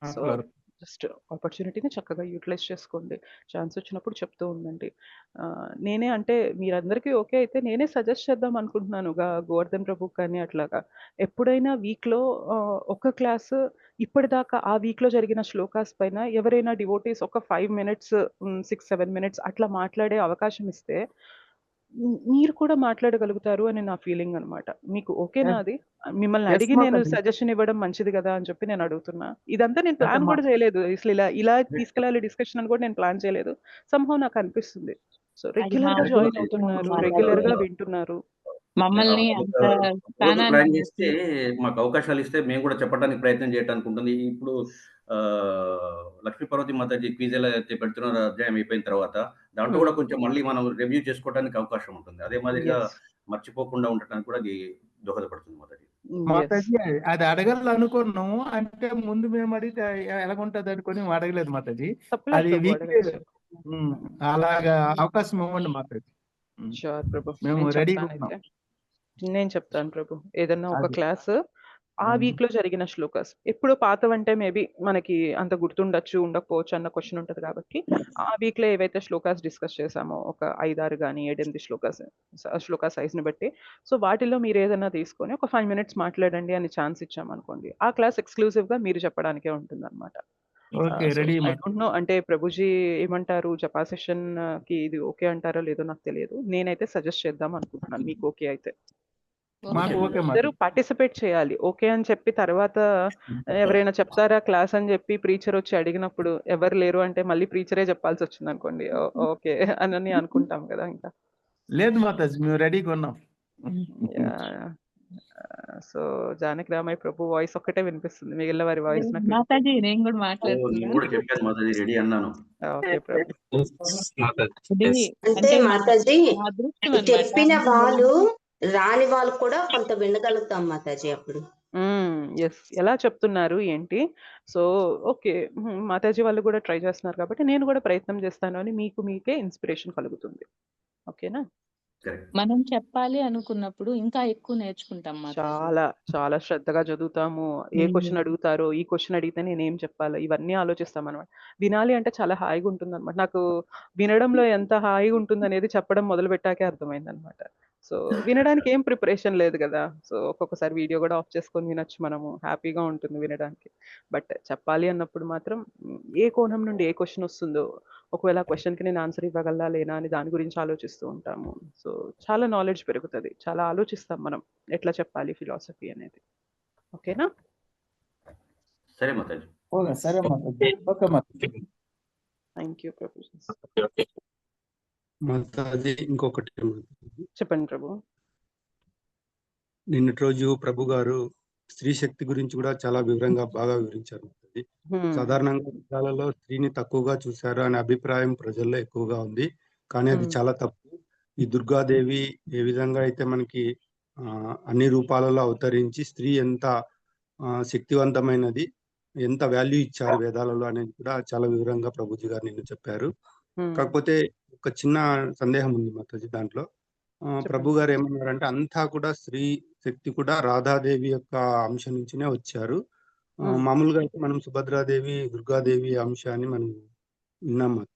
సో, మాట్లాడు. జస్ట్ ఆపర్చునిటీని చక్కగా యూటిలైజ్ చేసుకోండి. ఛాన్స్ వచ్చినప్పుడు చెప్తూ ఉండండి. నేనే అంటే మీరందరికీ ఓకే అయితే నేనే సజెస్ట్ చేద్దాం అనుకుంటున్నాను. గోవర్ధన్ ప్రభుకి కానీ అట్లాగా. ఎప్పుడైనా వీక్‌లో ఒక క్లాసు ఇప్పటిదాకా ఆ వీక్‌లో జరిగిన శ్లోకాస్ పైన ఎవరైనా డివోటీస్ ఒక 5 మినిట్స్ 6, 7 మినిట్స్ అట్లా మాట్లాడే అవకాశం ఇస్తే మీరు కూడా మాట్లాడగలుగుతారు అని నా ఫీలింగ్ అనమాట. మీకు ఓకేనా ఎస్ అది? మిమ్మల్ని ఎస్ అడిగి నేను మాతాజీ. సజెషన్ ఇవ్వడం మంచిది గదా! అని చెప్పి నేను అడుగుతున్నా. ఇదంతా నేను అంటే ప్లాన్ మా కూడా చేయలేదు. ఇలా తీసుకెళ్ళాలి డిస్కషన్ అని కూడా నేను ప్లాన్ చేయలేదు. సంహౌ నాకు అనిపిస్తుంది. సో, అది మా రెగ్యులర్‌గా కరెక్ట్ జాయిన్ మాతాజీ. అవుతున్నారు. మాతాజీ. రెగ్యులర్‌గా వింటున్నారు. మమ్మల్ని ఒక అంత రోజు స్థానాన్ని ప్లాన్ చేస్తే బట్టి మాకు అవకాశాలు ఇస్తే మేము కూడా చెప్పడానికి ప్రయత్నం చేయడానికి ఉంటుంది. ఇప్పుడు లక్ష్మీ పార్వతి మాతాజీ క్విజ్ ఎలా అయితే పెడుతున్నారో అధ్యాయం అయిపోయిన తర్వాత దాంట్లో కూడా కొంచెం మళ్ళీ మనం రివ్యూ చేసుకోవడానికి అవకాశం ఉంటుంది. అదే మాదిరిగా యెస్. మర్చిపోకుండా ఉండటానికి కూడా అది దోహదపడుతుంది మాతాజీ. యెస్. మాతాజీ అది అడగాలనుకున్నాము. అంటే ముందు మేము అడిగితే ఎలాగుంటది అనుకోని మేము అడగలేదు మాతాజీ. తప్పులేదు అది ప్రభు వీక్లీ అడగొచ్చు. అలాగా అవకాశం ఇవ్వండి మాతాజీ. ష్యూర్ ప్రభు. మేము నేను రెడీగా ఉన్నాం. చెప్తానయితే. నేను చెప్తాను ప్రభు. ఏదన్నా ఒక అది క్లాసు ఆ ఉమ్. వీక్‌లో జరిగిన శ్లోకాస్. ఎప్పుడో పాతవంటే మేబీ మనకి అంత గుర్తుండొచ్చు, ఉండకపోవచ్చు అన్న క్వెషన్ ఉంటది కాబట్టి, ఆ వీక్‌లో ఏవైతే శ్లోకాస్ డిస్కస్ చేశామో ఒక 5, 6 గాని, 7, 8 శ్లోకా సైజ్‌ని బట్టి, సో, వాటిల్లో మీరేదన్నా తీసుకొని ఒక 5 మినిట్స్ మాట్లాడండి అని ఛాన్స్ ఇచ్చామనుకోండి, ఆ క్లాస్ ఎక్స్‌క్లూజివ్‌గా మీరు చెప్పడానికే ఉంటుందనమాట. Okay so, ready I Mataji. Don't know అంటే ప్రభుజీ ఏమంటారు? జపా సెషన్‌కి ఇది ఓకే అంటారో లేదో నాకు తెలియదు. నేనైతే సజెస్ట్ చేద్దాం అనుకుంటున్నాను. మీకు ఓకే అయితే. ఓకే మాకు ఓకే అందరూ మాతాజీ. పార్టిసిపేట్ చేయాలి. ఓకే అని చెప్పి తర్వాత ఎవరైనా చెప్తారా క్లాస్ అని చెప్పి ప్రీచర్ వచ్చి అడిగినప్పుడు ఎవరు లేరు అంటే మళ్ళీ ప్రీచరే చెప్పాల్సొచ్చిందనుకోండి. ఓకే అనని అనుకుంటాం కదా! ఇంకా. లేదు మాతాజీ మేము రెడీగా ఉన్నాం. యాహ్! సో, జానకి రామయ్య ప్రభు వాయిస్ ఒక్కటే వినిపిస్తుంది. మిగిలిన వారి వాయిస్ నాకు మాతాజీ వినిపించట్లేదు. నేను కూడా నేను మాట్లాడుతున్నా. కూడా చెప్పాను మాతాజీ రెడీ అన్నాను. ఓకే ప్రభు. ఇది అంటే అంటే మా మాతాజీ మా అదృష్టం అన్నమాట. చెప్పిన అంటే వాళ్ళు రాని వాళ్ళు కూడా కొంత వినగలుగుతాం మాతాజీ అప్పుడు. యెస్. ఎలా చెప్తున్నారు ఏంటి? So, okay. మాతాజీ వాళ్ళు కూడా ట్రై చేస్తున్నారు కాబట్టి నేను కూడా ప్రయత్నం చేస్తాను అని మీకు మీకే ఇన్‌స్పిరేషన్ కలుగుతుంది. ఓకేనా? కరెక్ట్. మనం చెప్పాలి అనుకున్నప్పుడు ఇంకా ఎక్కువ నేర్చుకుంటాం మాతాజీ. చాలా, చాలా శ్రద్ధగా చదువుతాము. ఏ క్వెషన్ అడుగుతారో, ఈ క్వెషన్ అడిగితే నేనేం చెప్పాలో ఇవన్నీ ఆలోచిస్తామనమాట. వినాలి అంటే చాలా హాయిగా ఉంటుందనమాట. నాకు వినడంలో ఎంత హాయిగా ఉంటుందనేది చెప్పడం మొదలుపెట్టాకే అర్థమైందనమాట. సో, వినడానికి ఏం ప్రిపరేషన్ లేదు గదా! సో, ఒక్కొక్కసారి వీడియో గూడా ఆఫ్ చేసుకొని వినొచ్చు మనము. హ్యాపీగా ఉంటుంది వినడానికి. బట్ చెప్పాలి అన్నప్పుడు మాత్రం ఏ కోణం నుండి ఏ క్వెషన్ వస్తుందో, ఒకవేళ ఆ క్వెషన్‌కి నేను ఆన్సర్ ఇవ్వగలనా లేనా అని దాని గురించి ఆలోచిస్తూ ఉంటాము. సో, చాలా నాలెడ్జ్ పెరుగుతది. చాలా ఆలోచిస్తాం మనం. ఎట్లా చెప్పాలి ఫిలాసఫీ అనేది. ఓకేనా? సరే మాతాజీ. ఓకే సరే Mataji. Okay Mataji. Thank you prabhujis. Mataji ఇంకొకటి మాతాజీ. చెప్పండి ప్రభు. నిన్నటి రోజు ప్రభు గారు స్త్రీ శక్తి గురించి కూడా చాలా వివరంగా బాగా వివరించారు మాతాజీ. సాధారణంగా విషయాలలో స్త్రీని తక్కువగా చూశారు అనే అభిప్రాయం ప్రజల్లో ఎక్కువగా ఉంది. కానీ అది చాలా తప్పు. ఈ దుర్గాదేవి ఏ విధంగా అయితే మనకి అన్ని రూపాలలో అవతరించి స్త్రీ ఎంత శక్తివంతమైనది, ఎంత వాల్యూ ఇచ్చారు వేదాలలో అనేది కూడా చాలా వివరంగా ప్రభుజీ గారు నిన్న చెప్పారు. కాకపోతే ఒక చిన్న సందేహం ఉంది మాతాజీ దాంట్లో. ప్రభు చెప్పండి. గారు ఏమన్నారంటే అంతా కూడా స్త్రీ శక్తి కూడా రాధాదేవి యొక్క అంశం నుంచినే వచ్చారు. మామూలుగా అయితే మనం సుభద్రాదేవి, దుర్గాదేవి అంశాన్ని మనం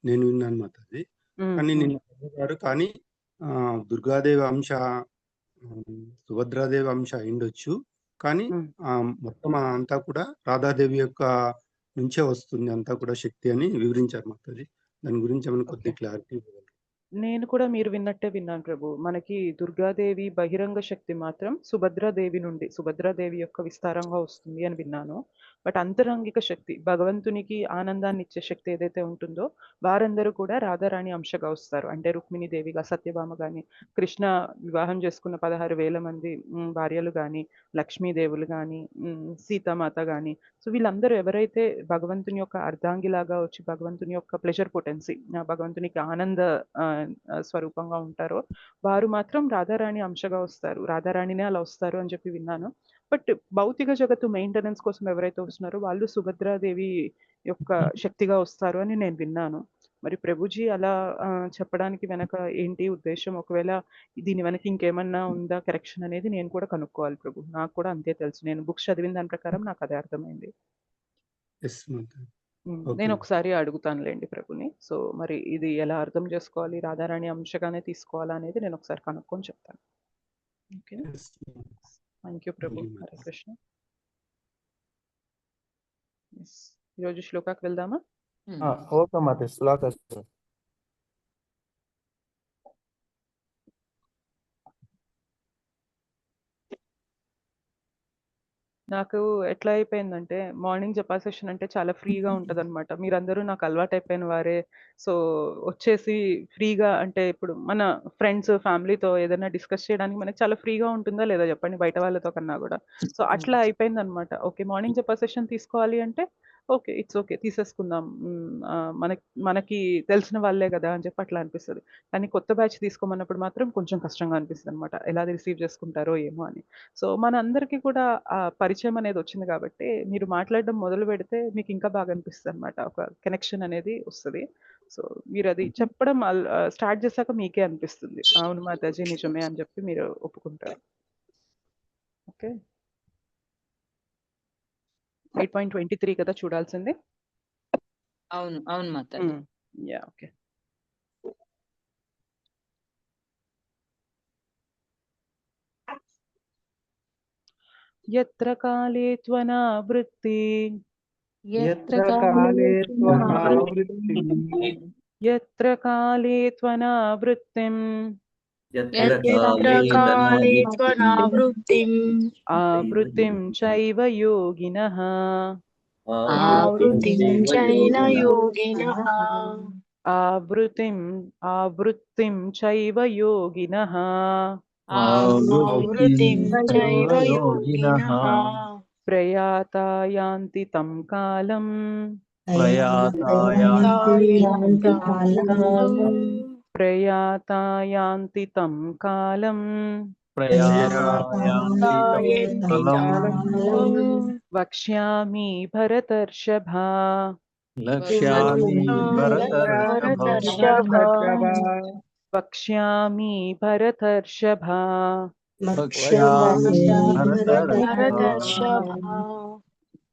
నేను విన్నాను మాతాజీ. కానీ నిన్న ప్రభు గారు కానీ దుర్గాదేవి అంశ సుభద్రాదేవి అంశ అయిండొచ్చు. కానీ మొత్తం అంతా కూడా రాధాదేవి యొక్క నుంచే వస్తుంది అంతా కూడా శక్తి అని వివరించారు మాతాజీ. దాని గురించి ఏమైనా ఓకే. కొద్దిగా క్లారిటీ ఇవ్వగలరా? నేను కూడా మీరు విన్నట్టే విన్నాను ప్రభు. మనకి దుర్గాదేవి బహిరంగ శక్తి మాత్రం సుభద్రాదేవి యొక్క విస్తారంగా వస్తుంది అని విన్నాను. బట్ అంతరంగిక శక్తి భగవంతునికి ఆనందాన్నిచ్చే శక్తి ఏదైతే ఉంటుందో వారందరూ కూడా రాధారాణి అంశగా వస్తారు. అంటే రుక్మిణీదేవిగా, సత్యభామ గాని, కృష్ణ వివాహం చేసుకున్న 16,000 మంది భార్యలు గాని, లక్ష్మీదేవులు గాని, సీతామాత గాని, సో వీళ్ళందరూ ఎవరైతే భగవంతుని యొక్క అర్ధాంగిలాగా వచ్చి భగవంతుని యొక్క ప్లెజర్ పొటెన్సీ భగవంతునికి ఆనంద స్వరూపంగా ఉంటారో వారు మాత్రం రాధారాణి అంశగా వస్తారు. రాధారాణినే అలా వస్తారు అని చెప్పి విన్నాను. బట్ భౌతిక జగత్తు మెయింటెనెన్స్ కోసం ఎవరైతే వస్తున్నారో వాళ్ళు సుభద్రాదేవి యొక్క శక్తిగా వస్తారు అని నేను విన్నాను. మరి ప్రభుజీ అలా చెప్పడానికి వెనక ఏంటి ఉద్దేశ్యం? ఒకవేళ దీని వెనక ఇంకేమన్నా ఉందా కరెక్షన్ అనేది నేను కూడా కనుక్కోవాలి ప్రభు. నాకు కూడా అంతే తెలుసు. నేను బుక్స్ చదివిన దాని ప్రకారం నాకు అదే అర్థమైంది. యెస్ మాతాజీ. ఓకే. నేను ఒకసారి అడుగుతానులెండి ప్రభుని. సో, మరి ఇది ఎలా అర్థం చేసుకోవాలి, రాధారాణి అంశగానే తీసుకోవాలా అనేది నేను ఒకసారి కనుక్కొని చెప్తాను. ఓకేనా? Yes. థ్యాంక్ యూ ప్రభు. అలాగే హరే మాతాజీ. కృష్ణ. యెస్. ఈరోజు శ్లోకాకి వెళ్దామా? ఓకే మాతాజీ. శ్లోక నాకు ఎట్లా అయిపోయిందంటే, మార్నింగ్ జపా సెషన్ అంటే చాలా ఫ్రీగా ఉంటదనమాట. మీరందరూ నాకు అలవాటయిపోయిన వారే. సో, వచ్చేసి ఫ్రీగా అంటే ఇప్పుడు మన ఫ్రెండ్స్, ఫ్యామిలీతో ఏదైనా డిస్కస్ చేయడానికి మనకు చాలా ఫ్రీగా ఉంటుందా లేదా చెప్పండి బయట వాళ్ళతో కన్నా గూడా. సో, అట్లా అయిపోయిందనమాట. ఓకే. మార్నింగ్ జపా సెషన్ తీసుకోవాలి అంటే ఓకే. It's okay. తీసేసుకుందాం. మనకి తెలిసిన వాళ్ళే గదా! అని చెప్పి అట్లా అనిపిస్తది. కానీ కొత్త బ్యాచ్ తీసుకోమన్నప్పుడు మాత్రం కొంచెం కష్టంగా అనిపిస్తదనమాట. ఎలా రిసీవ్ చేసుకుంటారో ఏమో అని. సో, మనందరికీ కూడా ఆ పరిచయం అనేది వచ్చింది కాబట్టి, మీరు మాట్లాడడం మొదలుపెడితే మీకు ఇంకా బాగా అనిపిస్తదనమాట. ఒక కనెక్షన్ అనేది వస్తది. సో, మీరది చెప్పడం స్టార్ట్ చేశాక మీకే అనిపిస్తుంది. అవును మాతాజీ నిజమే అని చెప్పి మీరు ఒప్పుకుంటారు. ఓకే. 8.23 కదా చూడాల్సింది? అవును. అవును మాతాజీ. యాహ్! ఓకే. యత్ర కాలే త్వనావృత్తి యత్ర కాలే త్వనావృత్తిం యత్ర కాలే త్వనావృత్తిం యత్ర కాలే త్వనావృత్తిం ఆవృత్తిం చైవ యోగినః ఆవృత్తిం చైన యోగినః ఆవృత్తిం చైవ యోగినః ఆవృత్తిం చైవ యోగినః ప్రయాతా యాంతి తం కాలం ప్రయాతా యాంతి తం కాలం వక్ష్యామి భరతర్షభా వక్ష్యామి భరతర్షభా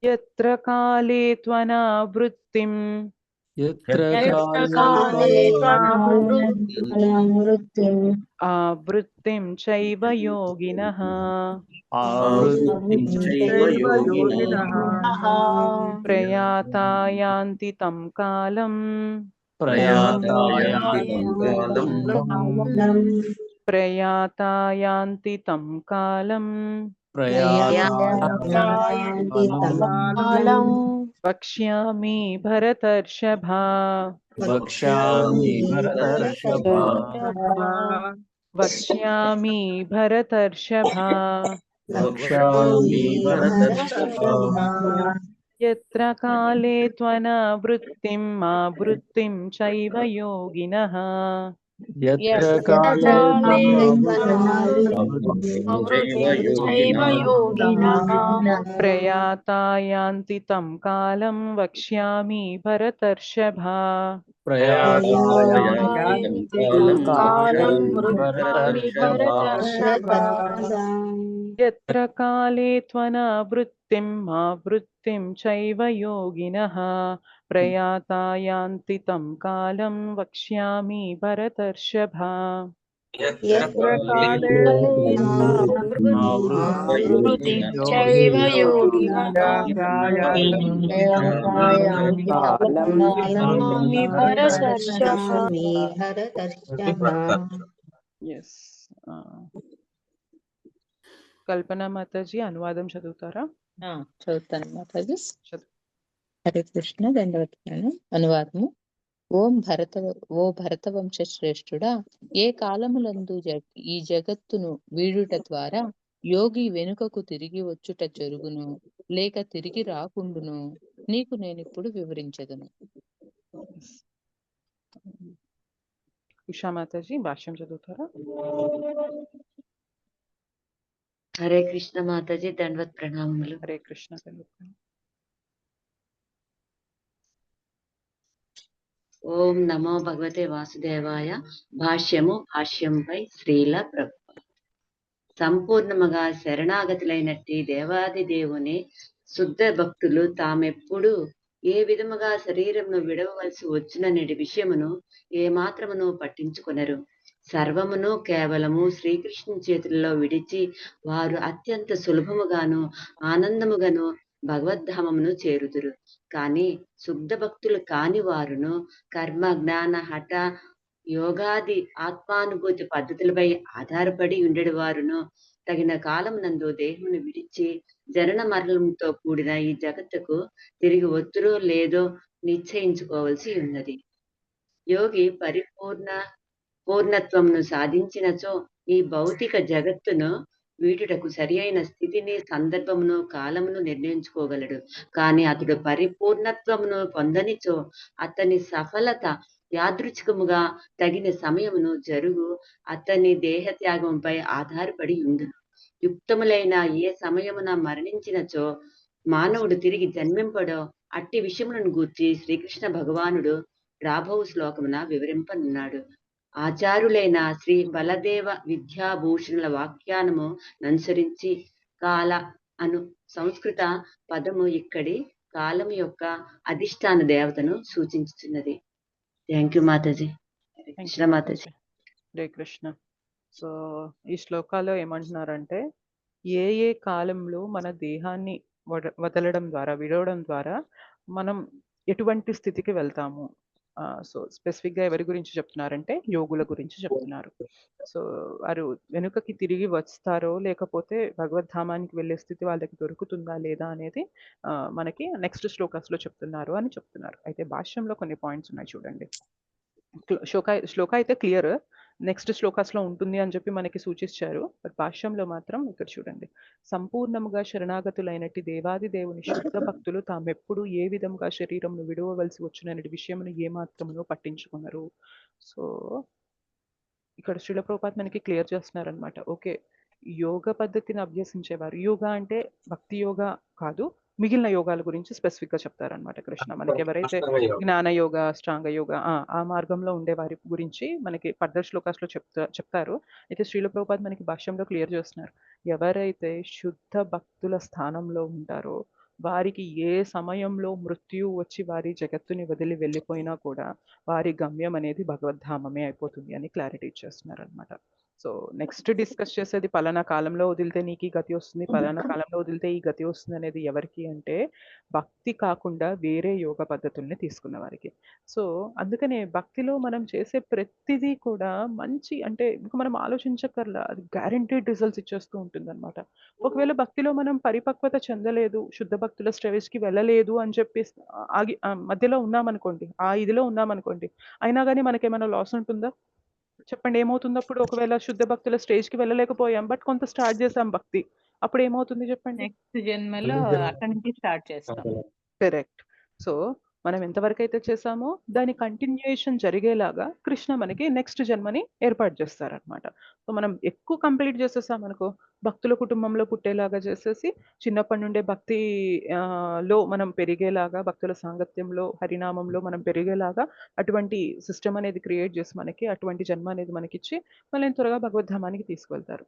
యత్ర కాలే త్వనావృత్తిం ఆవృత్తిం చైవ యోగినః ప్రయాతా యాంతి తం కాలం ప్రయాతా యాంతి తం కాలం వక్ష్యామి భరతర్షభా వక్ష్యామి భరతర్షభా యత్ర కాలే త్వనావృత్తిం ఆవృత్తిం చైవ యోగినః ప్రయాతా యాంతి తం కాలం వక్ష్యామి భరతర్షభా యత్ర కాలే త్వనావృత్తిం ఆవృత్తిం చైవ యోగినః ప్రయాతా యాంతి తం కాలం వక్ష్యామి భరతర్షభా యత్ర కాలే ఆవృత్తిం చైవ యోగినః ఎస్. కల్పన మాతాజీ అనువాదం చదువుతారా? చదువుతాను మాతాజీ. చదువు. హరే కృష్ణ. దండవత్నాలు. అనువాదము. ఓ భరతవంశ శ్రేష్ఠుడా, ఏ కాలములందు ఈ జగత్తును వీడుట ద్వారా యోగి వెనుకకు తిరిగి వచ్చుట జరుగును లేక తిరిగి రాకుండును నీకు నేనిప్పుడు వివరించదును. ఉషా మాతాజీ భాష్యం చదువుతారా? హరే కృష్ణ మాతాజీ. దండవత్ ప్రణామములు. హరే కృష్ణ. చదువుతాను. ఓం నమో భగవతే వాసుదేవాయ. భాష్యంపై శ్రీల ప్రభు. సంపూర్ణముగా శరణాగతులైనట్టి దేవాది దేవుని శుద్ధ భక్తులు తామెప్పుడు ఏ విధముగా శరీరమును విడవవలసి వచ్చుననేటి విషయమును ఏమాత్రమును పట్టించుకొనరు. సర్వమును కేవలము శ్రీకృష్ణుని చేతుల్లో విడిచి వారు అత్యంత సులభముగాను ఆనందముగాను భగవద్ధామమును చేరుదురు. కానీ శుద్ధ భక్తులు కాని వారును కర్మ జ్ఞాన హఠ యోగాది ఆత్మానుభూతి పద్ధతులపై ఆధారపడి ఉండేటి వారును తగిన కాలమునందు దేహమును విడిచి జనన మరణంతో కూడిన ఈ జగత్తుకు తిరిగి వత్తురో లేదో నిశ్చయించుకోవలసి ఉన్నది. యోగి పూర్ణత్వమును సాధించినచో ఈ భౌతిక జగత్తును వీటుటకు సరి అయిన స్థితిని సందర్భమును కాలమును నిర్ణయించుకోగలడు. కానీ అతడు పరిపూర్ణత్వమును పొందనిచో అతని సఫలత యాదృచ్ఛికముగా తగిన సమయమును జరుగు అతని దేహత్యాగంపై ఆధారపడి ఉండును. యుక్తములైన ఏ సమయమున మరణించినచో మానవుడు తిరిగి జన్మింపడో అట్టి విషయములను గూర్చి శ్రీకృష్ణ భగవానుడు రాబో శ్లోకమున వివరింపనున్నాడు. ఆచారులైన శ్రీ బలదేవ విద్యాభూషణుల వాక్యానము అనుసరించి కాల అను సంస్కృత పదము ఇక్కడి కాలము యొక్క అధిష్టాన దేవతను సూచించుతున్నది. Thank you Mataji. Krishna Mataji. Hare Krishna. So ఈ శ్లోకాలో ఏమంటున్నారంటే ఏ ఏ కాలంలో మన దేహాన్ని వదలడం ద్వారా విడవడం ద్వారా మనం ఎటువంటి స్థితికి వెళ్తాము. సో స్పెసిఫిక్గా ఎవరి గురించి చెప్తున్నారంటే యోగుల గురించి చెప్తున్నారు. సో వారు వెనుకకి తిరిగి వస్తారో లేకపోతే భగవద్ధామానికి వెళ్ళే స్థితి వాళ్ళకి దొరుకుతుందా లేదా అనేది మనకి నెక్స్ట్ శ్లోకాస్లో చెప్తున్నారు అని చెప్తున్నారు. అయితే భాష్యంలో కొన్ని పాయింట్స్ ఉన్నాయి చూడండి. శ్లోక అయితే క్లియర్, నెక్స్ట్ శ్లోకాస్లో ఉంటుంది అని చెప్పి మనకి సూచించారు. బట్ భాష్యంలో మాత్రం ఇక్కడ చూడండి, సంపూర్ణముగా శరణాగతులైనట్టి దేవాది దేవుని శుద్ధ భక్తులు తామెప్పుడు ఏ విధముగా శరీరమును విడవవలసి వచ్చుననే విషయమును ఏమాత్రమును పట్టించుకున్నారు. సో ఇక్కడ శ్రీల ప్రభుపాద మనకి క్లియర్ చేస్తున్నారనమాట. ఓకే, యోగ పద్ధతిని అభ్యసించేవారు, యోగా అంటే భక్తి యోగా కాదు, మిగిలిన యోగాల గురించి స్పెసిఫిక్గా చెప్తారనమాట కృష్ణ. మనకి ఎవరైతే జ్ఞాన యోగ అష్టాంగ యోగ ఆ మార్గంలో ఉండే వారి గురించి మనకి ఫర్దర్ శ్లోకాస్లో చెప్తారు. అయితే శ్రీల ప్రభుపాద మనకి భాష్యంలో క్లియర్ చేస్తున్నారు, ఎవరైతే శుద్ధ భక్తుల స్థానంలో ఉంటారో వారికి ఏ సమయంలో మృత్యు వచ్చి వారి జగత్తుని వదిలి వెళ్ళిపోయినా కూడా వారి గమ్యం అనేది భగవద్ధామమే అయిపోతుంది అని క్లారిటీ ఇచ్చేస్తున్నారు అనమాట. సో నెక్స్ట్ డిస్కస్ చేసేది పలానా కాలంలో వదిలితే నీకు ఈ గతి వస్తుంది, పలానా కాలంలో వదిలితే ఈ గతి వస్తుంది అనేది ఎవరికి అంటే భక్తి కాకుండా వేరే యోగ పద్ధతుల్ని తీసుకున్న వారికి. సో అందుకనే భక్తిలో మనం చేసే ప్రతిదీ కూడా మంచి అంటే ఇంకా మనం ఆలోచించక్కర్లా, అది గ్యారంటీడ్ రిజల్ట్స్ ఇచ్చేస్తూ ఉంటుంది అనమాట. ఒకవేళ భక్తిలో మనం పరిపక్వత చెందలేదు, శుద్ధ భక్తుల స్టేజ్కి వెళ్ళలేదు అని చెప్పి ఆగి మధ్యలో ఉన్నామనుకోండి, ఆ ఇదిలో ఉన్నామనుకోండి, అయినా కానీ మనకేమైనా లాస్ ఉంటుందా చెప్పండి? ఏమవుతుంది అప్పుడు? ఒకవేళ శుద్ధ భక్తుల స్టేజ్కి వెళ్ళలేకపోయాం బట్ కొంత స్టార్ట్ చేసాం భక్తి, అప్పుడు ఏమవుతుంది చెప్పండి? నెక్స్ట్ జన్మలో అక్కడి నుంచి స్టార్ట్ చేస్తాం. కరెక్ట్. సో మనం ఎంతవరకు అయితే చేసామో దాని కంటిన్యూయేషన్ జరిగేలాగా కృష్ణ మనకి నెక్స్ట్ జన్మని ఏర్పాటు చేస్తారనమాట. సో మనం ఎక్కువ కంప్లీట్ చేసేసామనుకో, భక్తుల కుటుంబంలో పుట్టేలాగా చేసేసి చిన్నప్పటి నుండే భక్తి లో మనం పెరిగేలాగా, భక్తుల సాంగత్యంలో హరినామంలో మనం పెరిగేలాగా అటువంటి సిస్టమ్ అనేది క్రియేట్ చేసి మనకి అటువంటి జన్మ అనేది మనకిచ్చి మళ్ళీ త్వరగా భగవద్ధామానికి తీసుకెళ్తారు.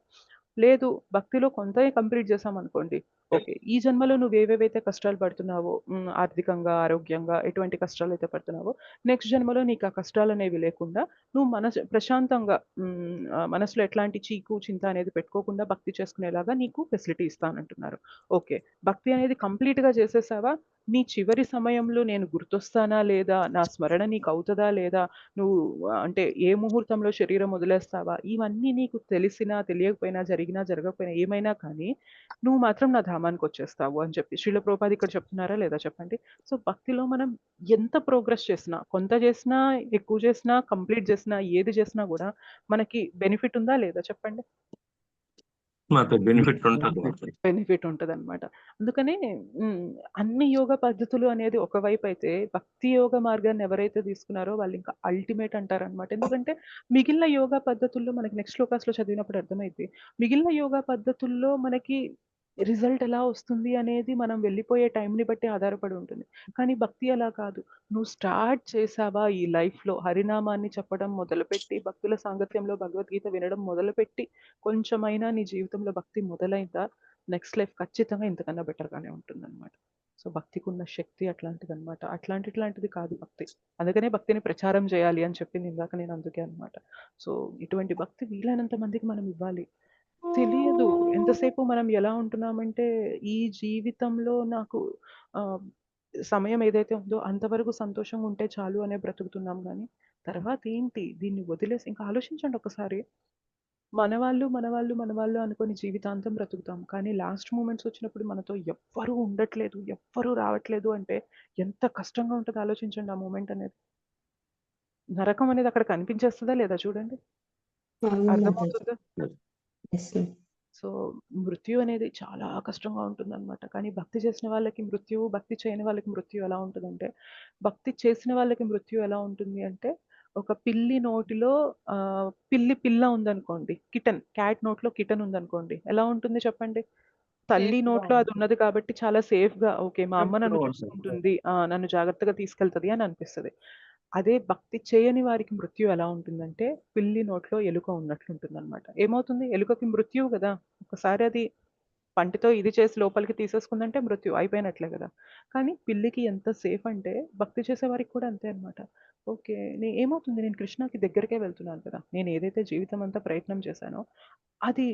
లేదు భక్తిలో కొంత కంప్లీట్ చేసామనుకోండి, ఓకే ఈ జన్మలో నువ్వు ఏవేవైతే కష్టాలు పడుతున్నావో, ఆర్థికంగా ఆరోగ్యంగా ఎటువంటి కష్టాలు అయితే పడుతున్నావో, నెక్స్ట్ జన్మలో నీకు ఆ కష్టాలు అనేవి లేకుండా నువ్వు ప్రశాంతంగా మనసులో ఎట్లాంటి చీకు చింత అనేది పెట్టుకోకుండా భక్తి చేసుకునేలాగా నీకు ఫెసిలిటీ ఇస్తానంటున్నారు. ఓకే, భక్తి అనేది కంప్లీట్గా చేసేసావా, నీ చివరి సమయంలో నేను గుర్తొస్తానా లేదా, నా స్మరణ నీకు అవుతుందా లేదా, నువ్వు అంటే ఏ ముహూర్తంలో శరీరం వదిలేస్తావా, ఇవన్నీ నీకు తెలిసినా తెలియకపోయినా జరిగినా జరగకపోయినా ఏమైనా కానీ నువ్వు మాత్రం నా ధామానికి వచ్చేస్తావు అని చెప్పి శ్రీల ప్రభుపాద ఇక్కడ చెప్తున్నారా లేదా చెప్పండి? సో భక్తిలో మనం ఎంత ప్రోగ్రెస్ చేసినా, కొంత చేసినా, ఎక్కువ చేసినా, కంప్లీట్ చేసినా, ఏది చేసినా కూడా మనకి బెనిఫిట్ ఉందా లేదా చెప్పండి? బెనిఫిట్ ఉంటుంది అనమాట. అందుకనే అన్ని యోగ పద్ధతులు అనేది ఒకవైపు అయితే భక్తి యోగ మార్గాన్ని ఎవరైతే తీసుకున్నారో వాళ్ళు ఇంకా అల్టిమేట్ అంటారనమాట. ఎందుకంటే మిగిలిన యోగా పద్ధతుల్లో మనకి నెక్స్ట్ శ్లోకాస్లో చదివినప్పుడు అర్థమైంది, మిగిలిన యోగా పద్ధతుల్లో మనకి రిజల్ట్ ఎలా వస్తుంది అనేది మనం వెళ్ళిపోయే టైంని బట్టి ఆధారపడి ఉంటుంది. కానీ భక్తి అలా కాదు, నువ్వు స్టార్ట్ చేసావా ఈ లైఫ్లో హరినామాన్ని చెప్పడం మొదలుపెట్టి, భక్తుల సాంగత్యంలో భగవద్గీత వినడం మొదలుపెట్టి కొంచెమైనా నీ జీవితంలో భక్తి మొదలైందా, నెక్స్ట్ లైఫ్ ఖచ్చితంగా ఇంతకన్నా బెటర్గానే ఉంటుంది అనమాట. సో భక్తికున్న శక్తి అట్లాంటిదనమాట. ఇట్లాంటిది కాదు భక్తి. అందుకనే భక్తిని ప్రచారం చేయాలి అని చెప్పింది ఇందాక నేను అందుకే అనమాట. సో ఇటువంటి భక్తి వీలైనంత మందికి మనం ఇవ్వాలి. తెలియదు ఎంతసేపు మనం ఎలా ఉంటున్నామంటే, ఈ జీవితంలో నాకు సమయం ఏదైతే ఉందో అంతవరకు సంతోషంగా ఉంటే చాలు అనే బ్రతుకుతున్నాం గానీ, తర్వాత ఏంటి దీన్ని వదిలేసి ఇంకా ఆలోచించండి ఒకసారి. మనవాళ్ళు అనుకోని జీవితాంతం బ్రతుకుతాం. కానీ లాస్ట్ మూమెంట్స్ వచ్చినప్పుడు మనతో ఎవ్వరూ ఉండట్లేదు, ఎవ్వరూ రావట్లేదు అంటే ఎంత కష్టంగా ఉంటదో ఆలోచించండి ఆ మూమెంట్ అనేది. నరకం అనేది అక్కడ కనిపించేస్తదా లేదా చూడండి. అవును మాతాజీ. అర్థమవుతుందా? ఎస్. సో మృత్యు అనేది చాలా కష్టంగా ఉంటుందన్నమాట. కానీ భక్తి చేసిన వాళ్ళకి మృత్యువు, భక్తి చేయని వాళ్ళకి మృత్యు ఎలా ఉంటదంటే, భక్తి చేసిన వాళ్ళకి మృత్యు ఎలా ఉంటుంది అంటే, ఒక పిల్లి నోటిలో పిల్ల ఉందనుకోండి. క్యాట్ నోట్లో కిటన్ ఉందనుకోండి. ఎలా ఉంటుంది చెప్పండి? తల్లి సేఫ్‌గా నోట్లో అది ఉన్నది కాబట్టి చాలా సేఫ్‌గా ఓకే. మా అమ్మ నన్ను ఉంటుంది. చూసుకుంటుంది. నన్ను జాగ్రత్తగా తీసుకెళ్తది అని అనిపిస్తది. అదే భక్తి చేయని వారికి మృత్యు ఎలా ఉంటుందంటే, పిల్లి నోట్లో ఎలుక ఉన్నట్లుంటుందనమాట. ఏమవుతుంది? ఎలుకకి మృత్యువు గదా! ఒకసారి అది పంటితో ఇది చేసి లోపలికి తీసేసుకుందంటే మృత్యు అయిపోయినట్లే గదా! కానీ పిల్లికి ఎంత సేఫ్ అంటే, భక్తి చేసే వారికి కూడా అంతే అనమాట. ఓకే. ఏమవుతుంది? నేను కృష్ణకి దగ్గరికే వెళ్తున్నాను కదా! నేను ఏదైతే జీవితం అంతా ప్రయత్నం చేశానో, అది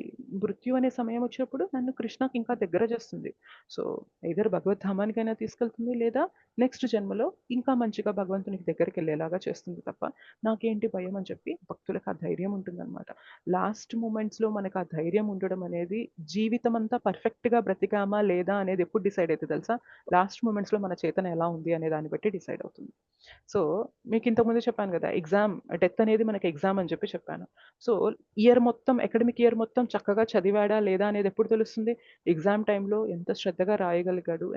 మృత్యు అనే సమయం వచ్చినప్పుడు నన్ను కృష్ణకి ఇంకా దగ్గర చేస్తుంది. సో, ఎయిదర్ భగవద్ధామానికైనా తీసుకెళ్తుంది, లేదా నెక్స్ట్ జన్మలో ఇంకా మంచిగా భగవంతునికి దగ్గరికెళ్ళేలాగా చేస్తుంది తప్ప, నాకేంటి భయం అని చెప్పి భక్తులకు ఆ ధైర్యం ఉంటుందనమాట. లాస్ట్ మూమెంట్స్‌లో మనకు ఆ ధైర్యం ఉండడం అనేది జీవితం అంతా పర్ఫెక్ట్‌గా బ్రతికామా లేదా అనేది ఎప్పుడు డిసైడ్ అయితది తెలుసా? లాస్ట్ మూమెంట్స్‌లో మన చేతన ఎలా ఉంది అనే దాన్ని బట్టి డిసైడ్ అవుతుంది. సో, మీకు ఇంతకుముందు చెప్పాను గదా! డెత్ అనేది మనకి ఎగ్జామ్ అని చెప్పాను. సో, అకాడమిక్ ఇయర్ మొత్తం చక్కగా చదివాడా లేదా అనేది ఎప్పుడు తెలుస్తుంది? ఎగ్జామ్ టైమ్‌లో ఎంత శ్రద్ధగా రాయగలిగాడు,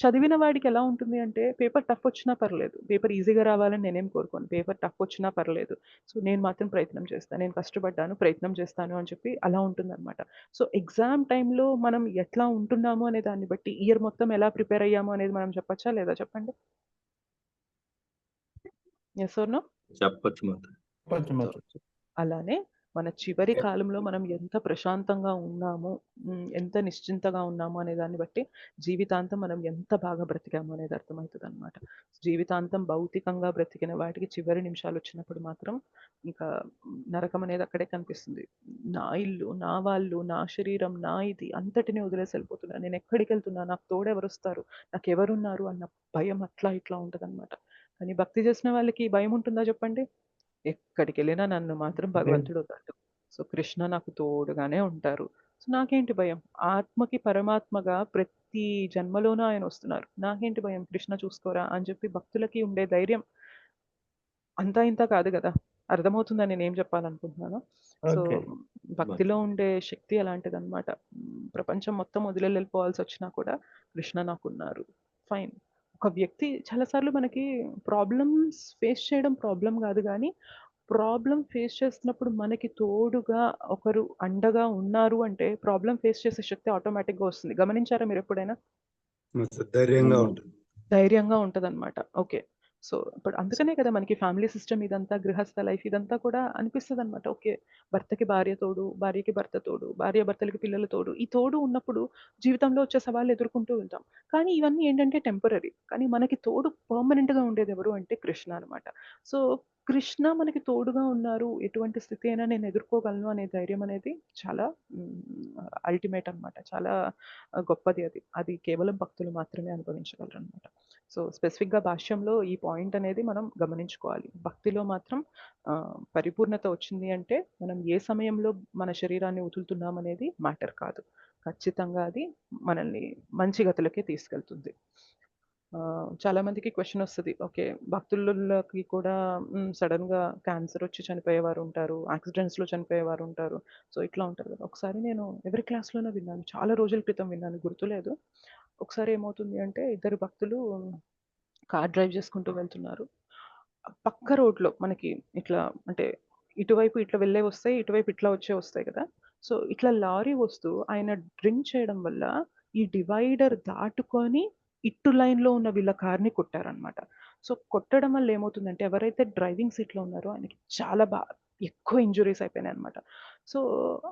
చదివిన వాడికి ఎలా ఉంటుంది అంటే, పేపర్ టఫ్ వచ్చినా పర్లేదు. పేపర్ ఈజీగా రావాలని నేనేం కోరుకోను. పేపర్ టఫ్ వచ్చినా పర్లేదు. సో, నేను మాత్రం ప్రయత్నం చేస్తాను. నేను కష్టపడ్డాను, ప్రయత్నం చేస్తాను అని చెప్పి అలా ఉంటుందనమాట. సో, ఎగ్జామ్ టైమ్‌లో మనం ఎట్లా ఉంటున్నాము అనే దాన్ని బట్టి, ఇయర్ మొత్తం ఎలా ప్రిపేర్ అయ్యాము అనేది మనం చెప్పచ్చా లేదా చెప్పండి? Yes or no? చెప్పొచ్చు మాత. కొంచెం సో, అలానే మన చివరి కాలంలో మనం ఎంత ప్రశాంతంగా ఉన్నాము, ఎంత నిశ్చింతగా ఉన్నాము అనే దాన్ని బట్టి జీవితాంతం మనం ఎంత బాగా బ్రతికాము అనేది అర్థమవుతదనమాట. జీవితాంతం భౌతికంగా బ్రతికిన వాటికి చివరి నిమిషాలు వచ్చినప్పుడు మాత్రం ఇంకా నరకం అనేది అక్కడే కనిపిస్తుంది. నా ఇల్లు, నా వాళ్ళు, నా శరీరం, నా ఇది అంతటిని వదిలేసి వెళ్ళిపోతున్నా. నేను ఎక్కడికెళ్తున్నా? నాకు తోడెవరొస్తారు? నాకెవరున్నారు? అన్న భయం అట్లా ఇట్లా ఉంటదనమాట. కానీ భక్తి చేసిన వాళ్ళకి భయం ఉంటుందా చెప్పండి? ఎక్కడికెళ్ళినా నన్ను మాత్రం భగవంతుడు వదలడు. సో, కృష్ణ నాకు తోడుగానే ఉంటారు. సో, నాకేంటి భయం? ఆత్మకి పరమాత్మగా ప్రతి జన్మలోనూ ఆయనొస్తున్నారు. నాకేంటి భయం? కృష్ణ చూసుకోరా అని చెప్పి భక్తులకి ఉండే ధైర్యం అంతా ఇంతా కాదు గదా! అర్థమవుతుందా నేనేం చెప్పాలనుకుంటున్నానో? So, okay. భక్తిలో ఉండే శక్తి అలాంటిదనమాట. ప్రపంచం మొత్తం వదిలెళ్ళిపోవాల్సొచ్చినా కూడా కృష్ణ నాకున్నారు. ఫైన్. ఒక వ్యక్తి చాలా సార్లు మనకి ప్రాబ్లమ్స్ ఫేస్ చేయడం ప్రాబ్లమ్ గాదు గానీ, ప్రాబ్లమ్ ఫేస్ చేస్తున్నప్పుడు మనకి తోడుగా ఒకరు అండగా ఉన్నారు అంటే, ప్రాబ్లమ్ ఫేస్ చేసే శక్తి ఆటోమేటిక్‌గా వస్తుంది. గమనించారా మీరెప్పుడైనా? ధైర్యంగా ఉంటుంది. ధైర్యంగా ఉంటదనమాట. ఓకే. సో, ఇప్పుడు అందుకనే కదా మనకి ఫ్యామిలీ సిస్టమ్ ఇదంతా, గృహస్థ లైఫ్ ఇదంతా కూడా అనిపిస్తదనమాట. ఓకే. భర్తకి భార్య తోడు, భార్యకి భర్త తోడు, భార్యాభర్తలకి పిల్లలు తోడు. ఈ తోడు ఉన్నప్పుడు జీవితంలో వచ్చే సవాళ్ళు ఎదుర్కొంటూ ఉంటాం. కానీ ఇవన్నీ ఏంటంటే టెంపరరీ. కానీ మనకి తోడు పర్మనెంట్‌గా ఉండేదెవరు అంటే కృష్ణ అనమాట. సో, కృష్ణ మనకి తోడుగా ఉన్నారు. ఎటువంటి స్థితి అయినా నేను ఎదుర్కోగలను అనే ధైర్యం అనేది చాలా అల్టిమేట్ అనమాట. చాలా గొప్పది అది. అది కేవలం భక్తులు మాత్రమే అనుభవించగలరనమాట. సో, స్పెసిఫిక్‌గా భాష్యంలో ఈ పాయింట్ అనేది మనం గమనించుకోవాలి. భక్తిలో మాత్రం పరిపూర్ణత వచ్చింది అంటే, మనం ఏ సమయంలో మన శరీరాన్ని వదులుతున్నామనేది మ్యాటర్ కాదు. ఖచ్చితంగా అది మనల్ని మంచి గతులకే తీసుకెళ్తుంది. చాలా మందికి క్వెషన్ వస్తది. ఓకే. భక్తులకి కూడా సడెన్‌గా క్యాన్సర్ వచ్చి చనిపోయేవారుంటారు. యాక్సిడెంట్స్‌లో చనిపోయేవారుంటారు. సో, ఇట్లా ఉంటారు కదా! ఒకసారి నేను ఎవరి క్లాస్‌లోనో విన్నాను. చాలా రోజుల క్రితం విన్నాను గుర్తులేదు. ఒకసారి ఏమవుతుంది అంటే, ఇద్దరు భక్తులు కార్ డ్రైవ్ చేసుకుంటూ వెళ్తున్నారు. పక్క రోడ్‌లో మనకి ఇట్లా అంటే ఇటువైపు ఇట్లా వెళ్ళేవొస్తాయి. ఇటువైపు ఇట్లా వచ్చేవొస్తాయి కదా! సో, ఇట్లా లారీ వస్తూ ఆయన డ్రింక్ చేయడం వల్ల ఈ డివైడర్ దాటుకొని ఇటు లైన్‌లో ఉన్న వీళ్ళ కార్‌ని కొట్టారనమాట. సో, కొట్టడం వల్ల ఏమవుతుందంటే ఎవరైతే డ్రైవింగ్ సీట్‌లో ఉన్నారో ఆయనకి చాలా ఎక్కువ ఇంజ్యూరీస్ అయిపోయినాయన్నమాట. సో,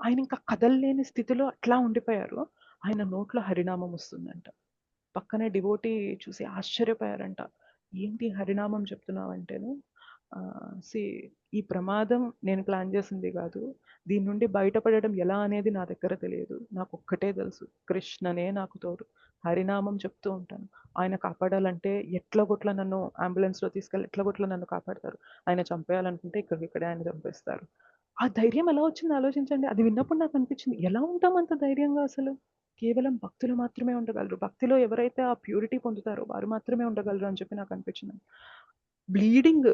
ఆయన ఇంకా కదలలేని స్థితిలో అట్లా ఉండిపోయారు. ఆయన నోట్లో హరినామం వస్తుందంట. పక్కనే డివోటీ చూసి ఆశ్చర్యపోయారంట. ఏంటి హరినామం చెప్తున్నావంటేను, ఈ ప్రమాదం నేను ప్లాన్ చేసింది కాదు. దీని నుండి బయటపడడం ఎలా అనేది నా దగ్గర తెలియదు. నాకు ఒక్కటే తెలుసు, కృష్ణనే నాకు తోడు. హరినామం చెప్తూ ఉంటాను. ఆయన కాపాడాలంటే ఎట్లా నన్ను అంబులెన్స్లో తీసుకెళ్ళి ఎట్లా నన్ను కాపాడతారు. ఆయన చంపేయాలనుకుంటే ఇక్కడే ఆయన చంపేస్తారు. ఆ ధైర్యం ఎలా వచ్చింది ఆలోచించండి. అది విన్నప్పుడు నాకు అనిపించింది, ఎలా ఉంటాం అంత ధైర్యంగా అసలు? కేవలం భక్తులు మాత్రమే ఉండగలరు. భక్తిలో ఎవరైతే ఆ ప్యూరిటీ పొందుతారో వారు మాత్రమే ఉండగలరు అని చెప్పి నాకు అనిపించింది. బ్లీడింగ్,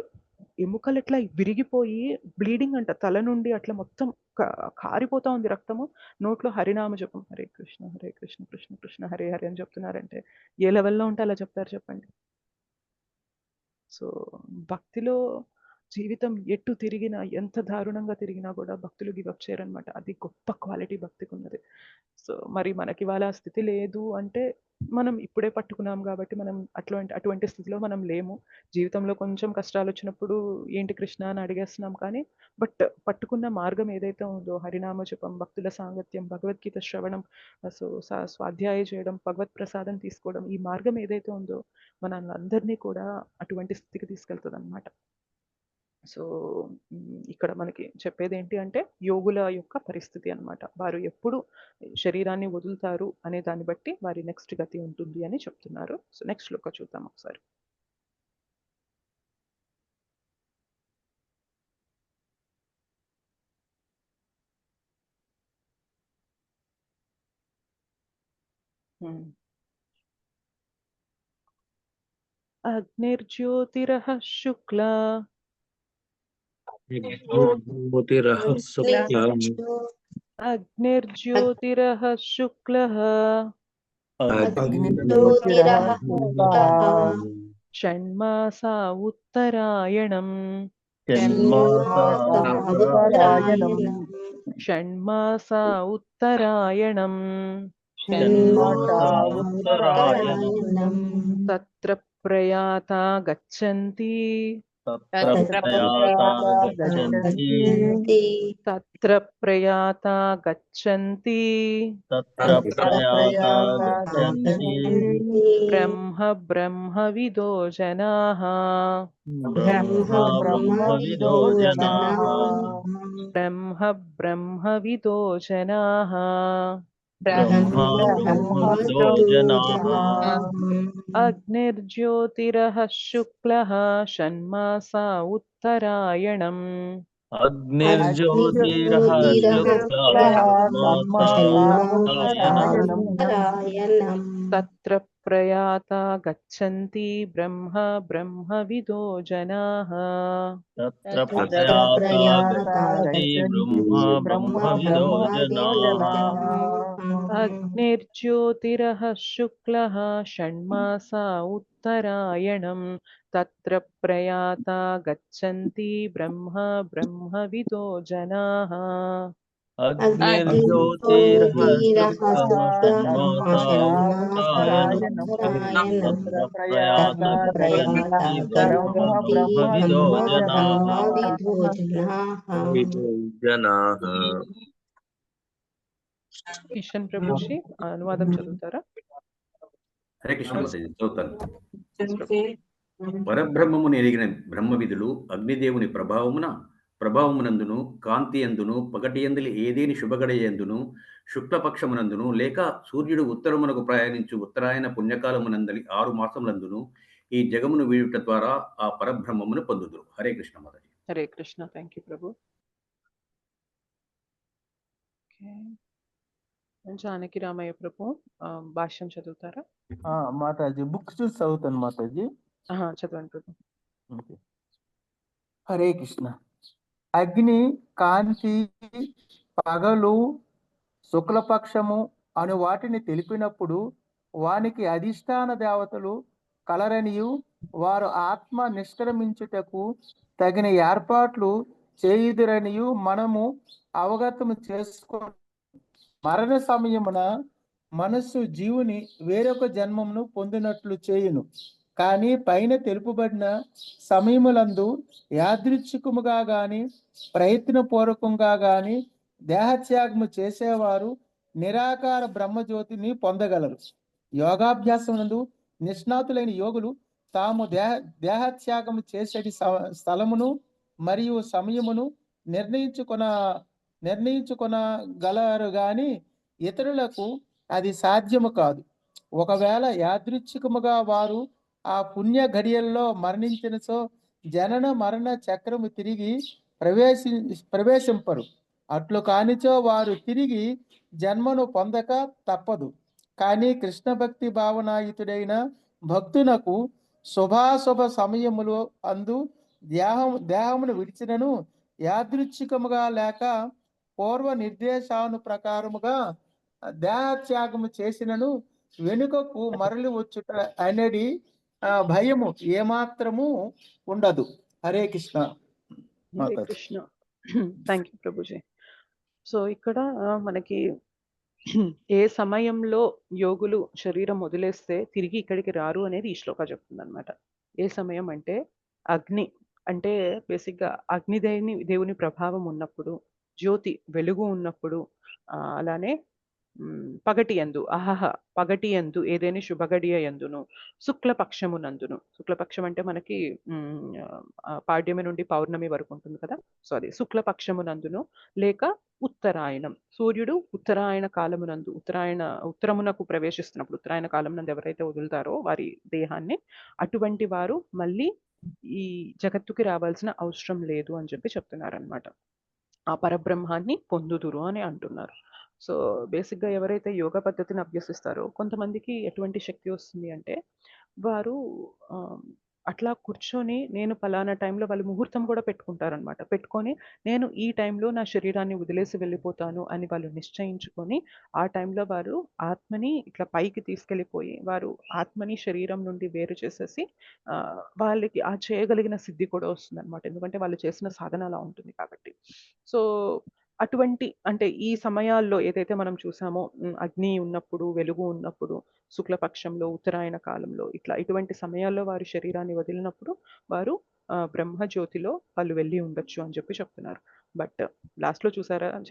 ఎముకలు ఎట్లా విరిగిపోయి బ్లీడింగ్ అంట, తల నుండి అట్లా మొత్తం కారిపోతా ఉంది రక్తము. నోట్లో హరినామ జపం, హరే కృష్ణ కృష్ణ కృష్ణ హరే హరే అని చెప్తున్నారంటే ఏ లెవెల్లో ఉంటే అలా చెప్తారు చెప్పండి. సో భక్తిలో జీవితం ఎటు తిరిగినా, ఎంత దారుణంగా తిరిగినా కూడా భక్తులు గివప్ చేయరనమాట. అది గొప్ప క్వాలిటీ భక్తికి ఉన్నది. సో మరి మనకి ఇవాళ ఆ స్థితి లేదు అంటే మనం ఇప్పుడే పట్టుకున్నాం కాబట్టి మనం అటువంటి స్థితిలో మనం లేము. జీవితంలో కొంచెం కష్టాలు వచ్చినప్పుడు ఏంటి కృష్ణ అని అడిగేస్తున్నాం, కానీ బట్ పట్టుకున్న మార్గం ఏదైతే ఉందో, హరినామ జపం, భక్తుల సాంగత్యం, భగవద్గీత శ్రవణం, సో స్వాధ్యాయ చేయడం, భగవత్ ప్రసాదం తీసుకోవడం, ఈ మార్గం ఏదైతే ఉందో మనల్ని అందరినీ కూడా అటువంటి స్థితికి తీసుకెళ్తుంది అనమాట. సో ఇక్కడ మనకి చెప్పేది ఏంటి అంటే యోగుల యొక్క పరిస్థితి అన్నమాట. వారు ఎప్పుడు శరీరాన్ని వదులుతారు అనే దాన్ని బట్టి వారి నెక్స్ట్ గతి ఉంటుంది అని చెప్తున్నారు. సో నెక్స్ట్ శ్లోక చూద్దాం ఒకసారి. అగ్నిర్జ్యోతిరః శుక్ల అగ్నిర్జ్యోతిరః శుక్లః షణ్మాసా ఉత్తరాయణం షణ్మాసా ఉత్తరాయణం తత్ర ప్రయాతా గచ్చంతి తత్ర ప్రయాతా గచ్చంతి బ్రహ్మ బ్రహ్మవిదో జనాః బ్రహ్మ బ్రహ్మవిదో జనాః అగ్నిర్జ్యోతిరః శుక్లః షణ్మాసా ఉత్తరాయణం తత్ర ప్రయాతా గచ్చంతి బ్రహ్మ బ్రహ్మవిదో జనాః అగ్నిర్జ్యోతిరః శుక్లః షణ్మాసా ఉత్తరాయణం తత్ర ప్రయాతా గచ్చంతి బ్రహ్మ బ్రహ్మవిదో జనాః కిషన్ ప్రభుజీ అనువాదం చదువుతారా? హరే కృష్ణ మాతాజీ చదువుతాను. పరబ్రహ్మమును ఎరిగిన బ్రహ్మ విధులు అగ్నిదేవుని ప్రభావమునందును కాంతి అందును పగటి ఎందలి ఏదేని శుభగడయందును శుక్లపక్షమునందును లేక సూర్యుడు ఉత్తరమునకు ప్రయాణించు ఉత్తరాయణ పుణ్యకాలమునందలి 6 మాసములందును ఈ జగమును వీడుట ద్వారా ఆ పరబ్రహ్మమును పొందుదురు. హరే కృష్ణ మాతాజీ. హరే కృష్ణ. థ్యాంక్ యూ ప్రభు. జానకి రామయ్య ప్రభు భాష్యం చదువుతారా? మాతాజీ బుక్ చూసి చదువుతాను మాతాజీ. చదవండి ప్రభు. హరే కృష్ణ. అగ్ని, కాంతి, పగలు, శుక్లపక్షము అను వాటిని తెలిపినప్పుడు వానికి అధిష్టాన దేవతలు కలరనియు వారు ఆత్మ నిష్క్రమించుటకు తగిన ఏర్పాట్లు చేయుదురనియు మనము అవగతము చేసుకో. మరణ సమయమున మనస్సు జీవుని వేరొక జన్మమును పొందినట్లు చేయును. కానీ పైన తెలుపబడిన సమయములందు యాదృచ్ఛికముగా గాని ప్రయత్నపూర్వకంగా గాని దేహత్యాగము చేసేవారు నిరాకార బ్రహ్మజ్యోతిని పొందగలరు. యోగాభ్యాసం నందు నిష్ణాతులైన యోగులు తాము దేహత్యాగం చేసేటి స్థలమును మరియు సమయమును నిర్ణయించుకొనగలరు గాని ఇతరులకు అది సాధ్యము కాదు. ఒకవేళ యాదృచ్ఛికముగా వారు ఆ పుణ్య ఘడియల్లో మరణించినచో జనన మరణ చక్రము తిరిగి ప్రవేశింపరు. అట్లు కానిచో వారు తిరిగి జన్మను పొందక తప్పదు. కానీ కృష్ణ భక్తి భావనాయుతుడైన భక్తునకు శుభాశుభ సమయములు అందు దేహమును విడిచినను యాదృచ్ఛికముగా లేక పూర్వ నిర్దేశాను ప్రకారముగా దేహత్యాగము చేసినను వెనుకకు మరలి వచ్చుట అనేది భయము ఏమాత్రము ఉండదు. Hare Krishna. Hare Krishna. Thank you Prabhuji. So ఇక్కడ మనకి ఏ సమయంలో యోగులు శరీరం వదిలేస్తే తిరిగి ఇక్కడికి రారు అనేది ఈ శ్లోక చెప్తుంది అనమాట. ఏ సమయం అంటే అగ్ని అంటే బేసిక్గా దేవుని ప్రభావం ఉన్నప్పుడు, జ్యోతి వెలుగు ఉన్నప్పుడు, అలానే పగటి యందు పగటి యందు ఏదైనా శుభగడియ యందును, శుక్లపక్షమునందును. శుక్లపక్షం అంటే మనకి పాడ్యమి నుండి పౌర్ణమి వరకు ఉంటుంది కదా, సో అది శుక్లపక్షమునందును లేక ఉత్తరాయణం, సూర్యుడు ఉత్తరాయణ కాలమునందు ఉత్తరమునకు ప్రవేశిస్తున్నప్పుడు, ఉత్తరాయణ కాలం నందు ఎవరైతే వదులుతారో వారి దేహాన్ని, అటువంటి వారు మళ్ళీ ఈ జగత్తుకి రావాల్సిన అవసరం లేదు అని చెప్పి చెప్తున్నారనమాట. ఆ పరబ్రహ్మాన్ని పొందుదురు అని అంటున్నారు. సో బేసిక్గా ఎవరైతే యోగ పద్ధతిని అభ్యసిస్తారో కొంతమందికి ఎటువంటి శక్తి వస్తుంది అంటే వారు అట్లా కూర్చొని నేను పలానా టైంలో వాళ్ళు ముహూర్తం కూడా పెట్టుకుంటారనమాట. పెట్టుకొని నేను ఈ టైంలో నా శరీరాన్ని వదిలేసి వెళ్ళిపోతాను అని వాళ్ళు నిశ్చయించుకొని ఆ టైంలో వారు ఆత్మని ఇట్లా పైకి తీసుకెళ్ళిపోయి వారు ఆత్మని శరీరం నుండి వేరు చేసేసి వాళ్ళకి ఆ చేయగలిగిన సిద్ధి కూడా వస్తుంది అనమాట. ఎందుకంటే వాళ్ళు చేసిన సాధన అలా ఉంటుంది కాబట్టి. సో అటువంటి అంటే ఈ సమయాల్లో ఏదైతే మనం చూసామో అగ్ని ఉన్నప్పుడు, వెలుగు ఉన్నప్పుడు, శుక్లపక్షంలో, ఉత్తరాయణ కాలంలో ఇటువంటి సమయాల్లో వారు శరీరాన్ని వదిలినప్పుడు వారు బ్రహ్మజ్యోతిలో వాళ్ళు వెళ్ళి ఉండొచ్చు అని చెప్పి చెప్తున్నారు. బట్ లాస్ట్లో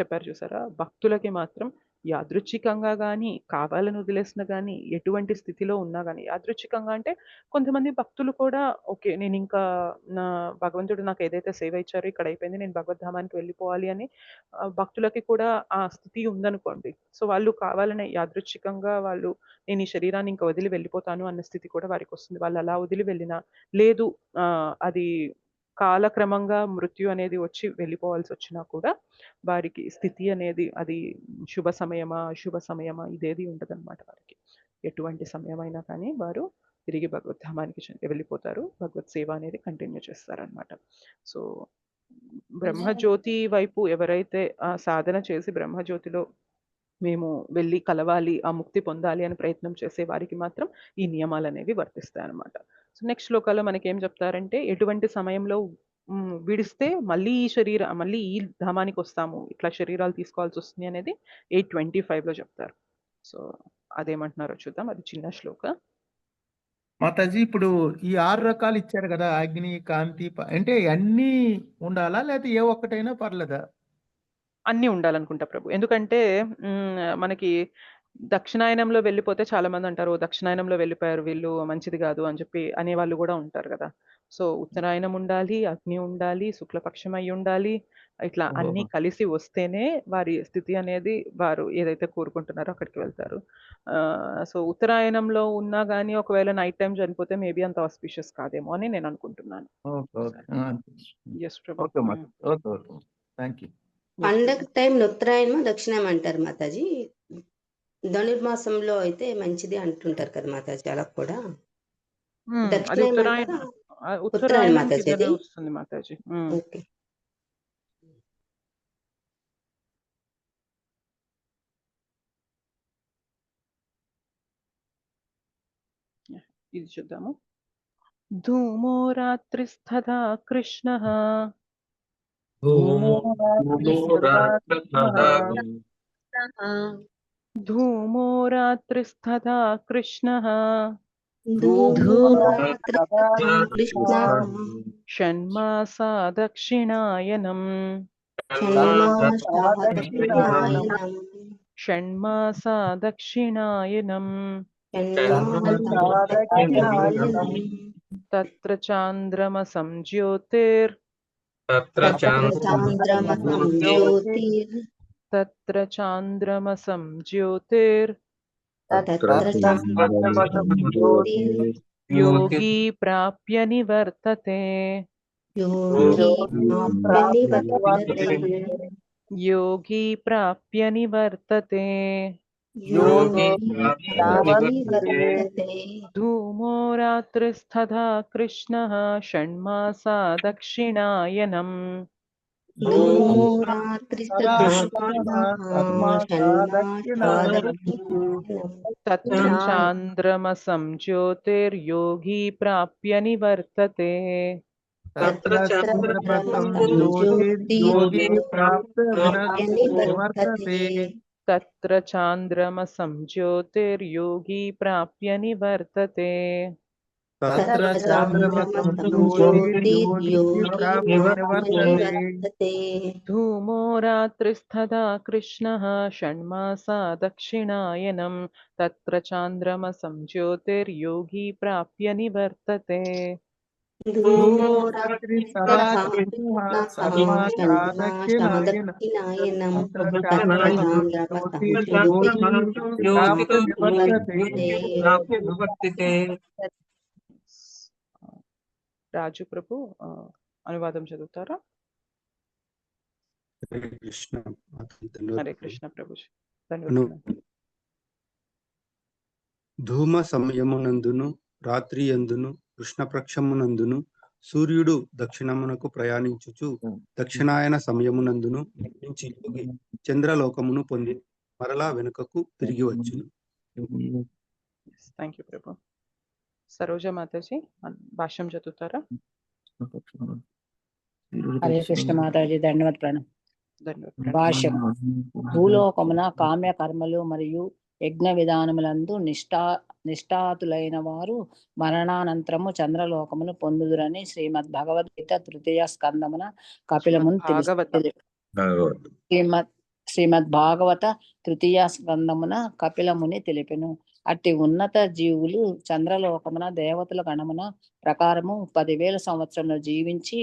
చెప్పారు చూసారా, భక్తులకి మాత్రం యాదృచ్ఛికంగా కానీ కావాలని వదిలేసిన కానీ ఎటువంటి స్థితిలో ఉన్నా కానీ, యాదృచ్ఛికంగా అంటే కొంతమంది భక్తులు కూడా ఓకే నేను ఇంకా నా భగవంతుడు నాకు ఏదైతే సేవ ఇచ్చారో ఇక్కడ అయిపోయింది, నేను భగవద్ధామానికి వెళ్ళిపోవాలి అని భక్తులకి కూడా ఆ స్థితి ఉందనుకోండి. సో వాళ్ళు కావాలనే యాదృచ్ఛికంగా వాళ్ళు నేను ఈ శరీరాన్ని ఇంకా వదిలి వెళ్ళిపోతాను అన్న స్థితి కూడా వారికి వస్తుంది. వాళ్ళు అలా వదిలి వెళ్ళినా లేదు అది కాలక్రమంగా మృత్యు అనేది వచ్చి వెళ్ళిపోవాల్సి వచ్చినా కూడా వారికి స్థితి అనేది అది శుభ సమయమా అశుభ సమయమా ఇదేది ఉండదన్నమాట. వారికి ఎటువంటి సమయమైనా కానీ వారు తిరిగి భగవద్ధామానికి వెళ్ళిపోతారు, భగవత్ సేవ అనేది కంటిన్యూ చేస్తారనమాట. సో బ్రహ్మజ్యోతి వైపు ఎవరైతే సాధన చేసి బ్రహ్మజ్యోతిలో మేము వెళ్ళి కలవాలి, ఆ ముక్తి పొందాలి అని ప్రయత్నం చేసే వారికి మాత్రం ఈ నియమాలు అనేవి వర్తిస్తాయి అన్నమాట. సో నెక్స్ట్ శ్లోకాల్లో మనకి ఏం చెప్తారంటే ఎటువంటి సమయంలో విడిస్తే మళ్ళీ ఈ ధామానికి వస్తాము, ఇట్లా శరీరాలు తీసుకోవాల్సి వస్తుంది అనేది 8:25లో చెప్తారు. సో అదేమంటున్నారో చూద్దాం. అది చిన్న శ్లోక. మాతాజీ ఇప్పుడు ఈ 6 రకాలు ఇచ్చారు కదా, అగ్ని, కాంతి, అంటే అన్నీ ఉండాలా లేకపోతే ఏ ఒక్కటైనా పర్లేదా? అన్నీ ఉండాలనుకుంటా ప్రభు. ఎందుకంటే మనకి దక్షిణాయనంలో వెళ్ళిపోతే చాలా మంది అంటారు దక్షిణాయనంలో వెళ్ళిపోయారు వీళ్ళు మంచిది కాదు అని చెప్పి అనేవాళ్ళు కూడా ఉంటారు కదా. సో ఉత్తరాయణం ఉండాలి, అగ్ని ఉండాలి, శుక్లపక్షం అయి ఉండాలి, ఇట్లా అన్నీ కలిసి వస్తేనే వారి స్థితి అనేది వారు ఏదైతే కోరుకుంటున్నారో అక్కడికి వెళ్తారు. సో ఉత్తరాయణంలో ఉన్నా కానీ ఒకవేళ నైట్ టైం చనిపోతే మేబీ అంత ఆస్పిషియస్ కాదేమో అని నేను అనుకుంటున్నాను. పండగ టైం ఉత్తరాయణం దక్షిణం అంటారు మాతాజీ. ధనుర్మాసంలో అయితే మంచిది అంటుంటారు కదా మాతాజీ, అలా కూడా ఉత్తరాయణం మాతాజీ వస్తుంది మాతాజీ. ఇది చూద్దాము. ధూమో రాత్రిస్తథా కృష్ణః ధూమో రాత్రిస్తథా కృష్ణః షణ్మాసా దక్షిణాయనం షణ్మాసా దక్షిణాయనం షణ్మాసాదక్షిణాయనం తత్ర చాంద్రమసం జ్యోతిర్ తత్ర చాంద్రమసం జ్యోతిర్ తత్ర చాంద్రమసం జ్యోతిర్ తత్ర చాంద్రమసం జ్యోతిర్ యోగి ప్రాప్య నివర్తతే యోగి ప్రాప్య నివర్తతే యోగి ప్రాప్య నివర్తతే యోగి ప్రాప్య నివర్తతే ధూమో రాత్రిస్తథా కృష్ణః షణ్మాసా దక్షిణాయనం ధూమో రాత్రిస్తథా తత్ర చాంద్రమసం జ్యోతిర్యోగి ప్రాప్య నివర్తతే తత్ర చాంద్రమసం జ్యోతిర్యోగి ప్రాప్య నివర్తతే తత్ర చాంద్రమసం జ్యోతిర్యోగి ప్రాప్య నివర్తతే తత్ర చాంద్రమసం జ్యోతిర్యోగి ప్రాప్య నివర్తతే ధూమో రాత్రిస్తథా కృష్ణః షణ్మాసా దక్షిణాయనం తత్ర చాంద్రమసం జ్యోతిర్యోగి ప్రాప్య నివర్తతే ధూమో రాత్రిస్తథా దక్షిణాయనం తత్ర చాంద్రమసం రాజు ప్రభు అనువాదం చదువుతారా? హరే కృష్ణ. హరే కృష్ణ ప్రభుజీ. ధన్యవాదాలు. ధూమ సమయమునందును రాత్రి యందును కృష్ణపక్షమునందును సూర్యుడు దక్షిణమునకు ప్రయాణించుచు దక్షిణాయన సమయమునందును నుంచి యోగి చంద్రలోకమును పొంది మరలా వెనుకకు తిరిగి వచ్చును. థ్యాంక్ యూ ప్రభు. సరోజ మాతాజీ భాష్యం చదువుతారా? హరే కృష్ణ మాతాజీ. ధన్యవాద ప్రణం. ధన్యవాదాలు. భాష్యం. భూలోకమున కామ్య కర్మలు మరియు యజ్ఞ విధానములందు నిష్ఠాతులైన వారు మరణానంతరము చంద్రలోకమును పొందుదురని శ్రీమద్ భగవద్గీత తృతీయ స్కందమున కపిలమును శ్రీమద్ భాగవత తృతీయ స్కందమున కపిలముని తెలిపెను. అట్టి ఉన్నత జీవులు చంద్రలోకమున దేవతల గణమున ప్రకారము 10,000 సంవత్సరములు జీవించి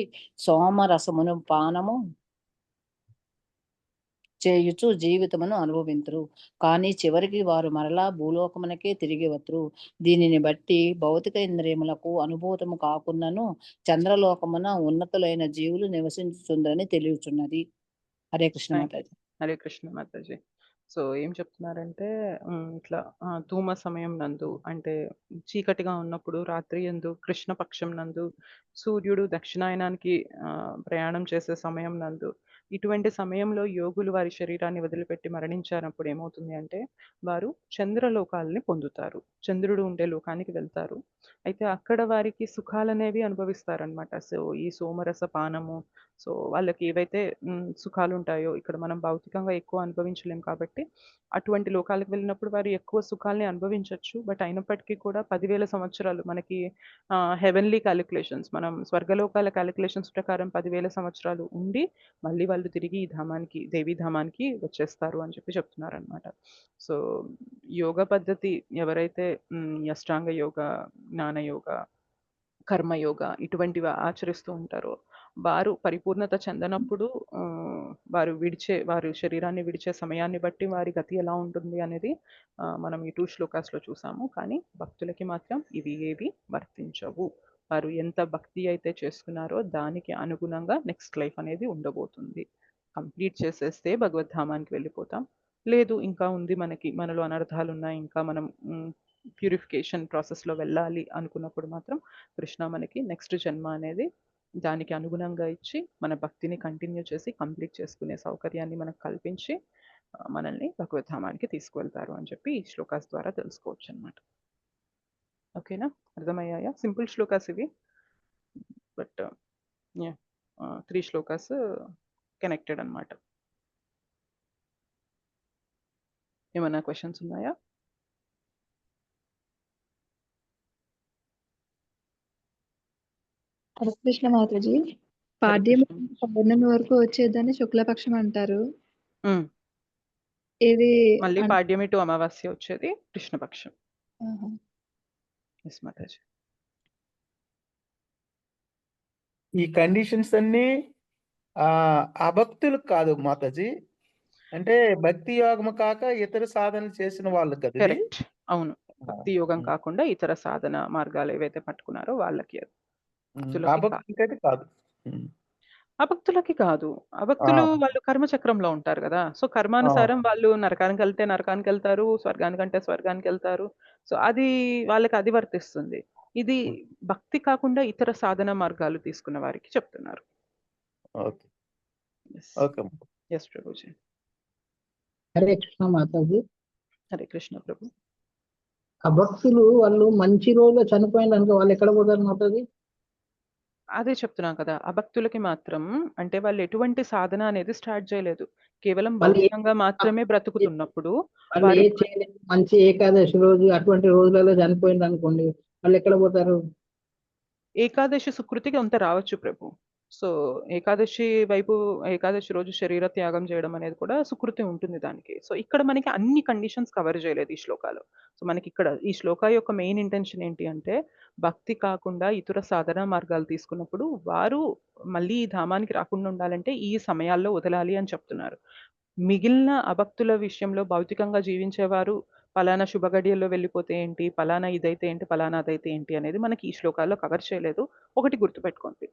సోమరసమును పానము చేయుచు జీవితమును అనుభవింతురు. కానీ చివరికి వారు మరలా భూలోకమునకే తిరిగి వతురు. దీనిని బట్టి భౌతిక ఇంద్రియములకు అనుభూతము కాకున్నను చంద్రలోకమున ఉన్నతులైన జీవులు నివసించుతుందని తెలియచున్నది. హరే కృష్ణ మాతాజీ. హరే కృష్ణ మాతాజీ. సో ఏం చెప్తున్నారంటే ఇట్లా ధూమ సమయం నందు అంటే చీకటిగా ఉన్నప్పుడు రాత్రి యందు కృష్ణపక్షం నందు సూర్యుడు దక్షిణాయనానికి ప్రయాణం చేసే సమయం నందు ఇటువంటి సమయంలో యోగులు వారి శరీరాన్ని వదిలిపెట్టి మరణించినప్పుడు ఏమవుతుంది అంటే వారు చంద్రలోకాలని పొందుతారు. చంద్రుడు ఉండే లోకానికి వెళ్తారు. అయితే అక్కడ వారికి సుఖాలనేవి అనుభవిస్తారనమాట. సో ఈ సోమరస పానము, సో వాళ్ళకి ఏవైతే సుఖాలు ఉంటాయో ఇక్కడ మనం భౌతికంగా ఎక్కువ అనుభవించలేం కాబట్టి అటువంటి లోకాలకు వెళ్ళినప్పుడు వారు ఎక్కువ సుఖాలని అనుభవించవచ్చు. బట్ అయినప్పటికీ కూడా 10,000 సంవత్సరాలు మనకి హెవెన్లీ క్యాలిక్యులేషన్స్, మనం స్వర్గలోకాల క్యాలిక్యులేషన్స్ ప్రకారం 10,000 సంవత్సరాలు ఉండి మళ్ళీ వాళ్ళు తిరిగి ఈ ధామానికి, దేవీ ధామానికి వచ్చేస్తారు అని చెప్పి చెప్తున్నారనమాట. సో యోగ పద్ధతి ఎవరైతే అష్టాంగ యోగ, జ్ఞాన యోగ, కర్మయోగ ఇటువంటివి ఆచరిస్తూ ఉంటారో వారు పరిపూర్ణత చెందనప్పుడు వారు శరీరాన్ని విడిచే సమయాన్ని బట్టి వారి గతి ఎలా ఉంటుంది అనేది మనం ఈ 2 శ్లోకాస్లో చూసాము. కానీ భక్తులకి మాత్రం ఇవి ఏవి వర్తించవు. వారు ఎంత భక్తి అయితే చేసుకున్నారో దానికి అనుగుణంగా నెక్స్ట్ లైఫ్ అనేది ఉండబోతుంది. కంప్లీట్ చేసేస్తే భగవద్ధామానికి వెళ్ళిపోతాం. లేదు ఇంకా ఉంది, మనలో అనర్థాలు ఉన్నాయి, ఇంకా మనం ప్యూరిఫికేషన్ ప్రాసెస్లో వెళ్ళాలి అనుకున్నప్పుడు మాత్రం కృష్ణ మనకి నెక్స్ట్ జన్మ అనేది దానికి అనుగుణంగా ఇచ్చి మన భక్తిని కంటిన్యూ చేసి కంప్లీట్ చేసుకునే సౌకర్యాన్ని మనకు కల్పించి మనల్ని భగవద్ధామానికి తీసుకువెళ్తారు అని చెప్పి ఈ శ్లోకాస్ ద్వారా తెలుసుకోవచ్చు అనమాట. ఓకేనా? అర్థమయ్యాయా? సింపుల్ శ్లోకాస్ ఇవి, బట్ 3 శ్లోకాస్ కనెక్టెడ్ అనమాట. ఏమన్నా క్వశ్చన్స్ ఉన్నాయా? హరే కృష్ణ మాతాజీ. పాడ్యం పౌర్ణమి వరకు వచ్చేదాన్ని శుక్లపక్షం అంటారు. ఇది మళ్ళీ పాడ్యమి టు అమావాస్య వచ్చేది కృష్ణపక్షం. ఆహా! యెస్ మాతాజీ. ఈ కండిషన్స్ అన్నీ అభక్తులకు కాదు మాతాజీ. అంటే భక్తి యోగము కాక ఇతర సాధనలు చేసిన వాళ్ళకి కదా ఇది? కరెక్ట్. అవును. భక్తి యోగం హ్మ్. కాకుండా ఇతర సాధన మార్గాలు ఏవైతే పట్టుకున్నారో వాళ్ళకి అది. భక్తులకి కాదు. అభక్తులకైతే కాదు. హ్మ్. అభక్తులకి కాదు. ఆ! అభక్తులు వాళ్ళు కర్మచక్రంలో ఉంటారు గదా! సో, ఆ! కర్మానుసారం వాళ్ళు నరకానికెళ్తే నరకానికెళ్తారు, స్వర్గానికంటే స్వర్గానికెళ్తారు. సో, అది వాళ్ళకి అది వర్తిస్తుంది. ఇది హ్మ్. భక్తి కాకుండా ఇతర సాధన మార్గాలు తీసుకున్న వారికి చెప్తున్నారు. Okay. Yes. Okay. Yes Prabhuji. Hare Krishna Mataji. Hare Krishna ప్రభు. అభక్తులు వాళ్ళు మంచి రోజులో చనిపోయిందనుకో వాళ్ళు ఎక్కడ పోతారు మాతాజీ? అదే చెప్తున్నా కదా! అభక్తులకి మాత్రం అంటే వాళ్ళు ఎటువంటి సాధన అనేది స్టార్ట్ చేయలేదు. కేవలం వాళ్ళు భౌతికంగా మాత్రమే బ్రతుకుతున్నప్పుడు వాళ్ళు వారు చేయలేదు. మంచి ఏకాదశి రోజు అటువంటి రోజులలో చనిపోయిందనుకోండి వాళ్ళు ఎక్కడ పోతారు? ఏకాదశి సుకృతి కొంత రావచ్చు ప్రభు. సో, ఏకాదశి రోజు శరీర త్యాగం చేయడం అనేది కూడా సుకృతి ఉంటుంది దానికి. సో, ఇక్కడ మనకి అన్ని కండిషన్స్ కవర్ చేయలేదు ఈ శ్లోకాలో. సో, మనకిక్కడ ఈ శ్లోక యొక్క మెయిన్ ఇంటెన్షన్ ఏంటి అంటే, భక్తి కాకుండా ఇతర సాధనా మార్గాలు తీసుకున్నప్పుడు వారు మళ్ళీ ఈ ధామానికి రాకుండా ఉండాలంటే ఈ సమయాల్లో వదలాలి అని చెప్తున్నారు. మిగిలిన అభక్తుల విషయంలో భౌతికంగా జీవించేవారు పలానా శుభ గడియల్లో వెళ్ళిపోతే ఏంటి, పలానా ఇదైతే ఏంటి, పలానా అదైతే ఏంటి అనేది మనకి ఈ శ్లోకాల్లో కవర్ చేయలేదు. ఒకటి గుర్తుపెట్టుకోండి.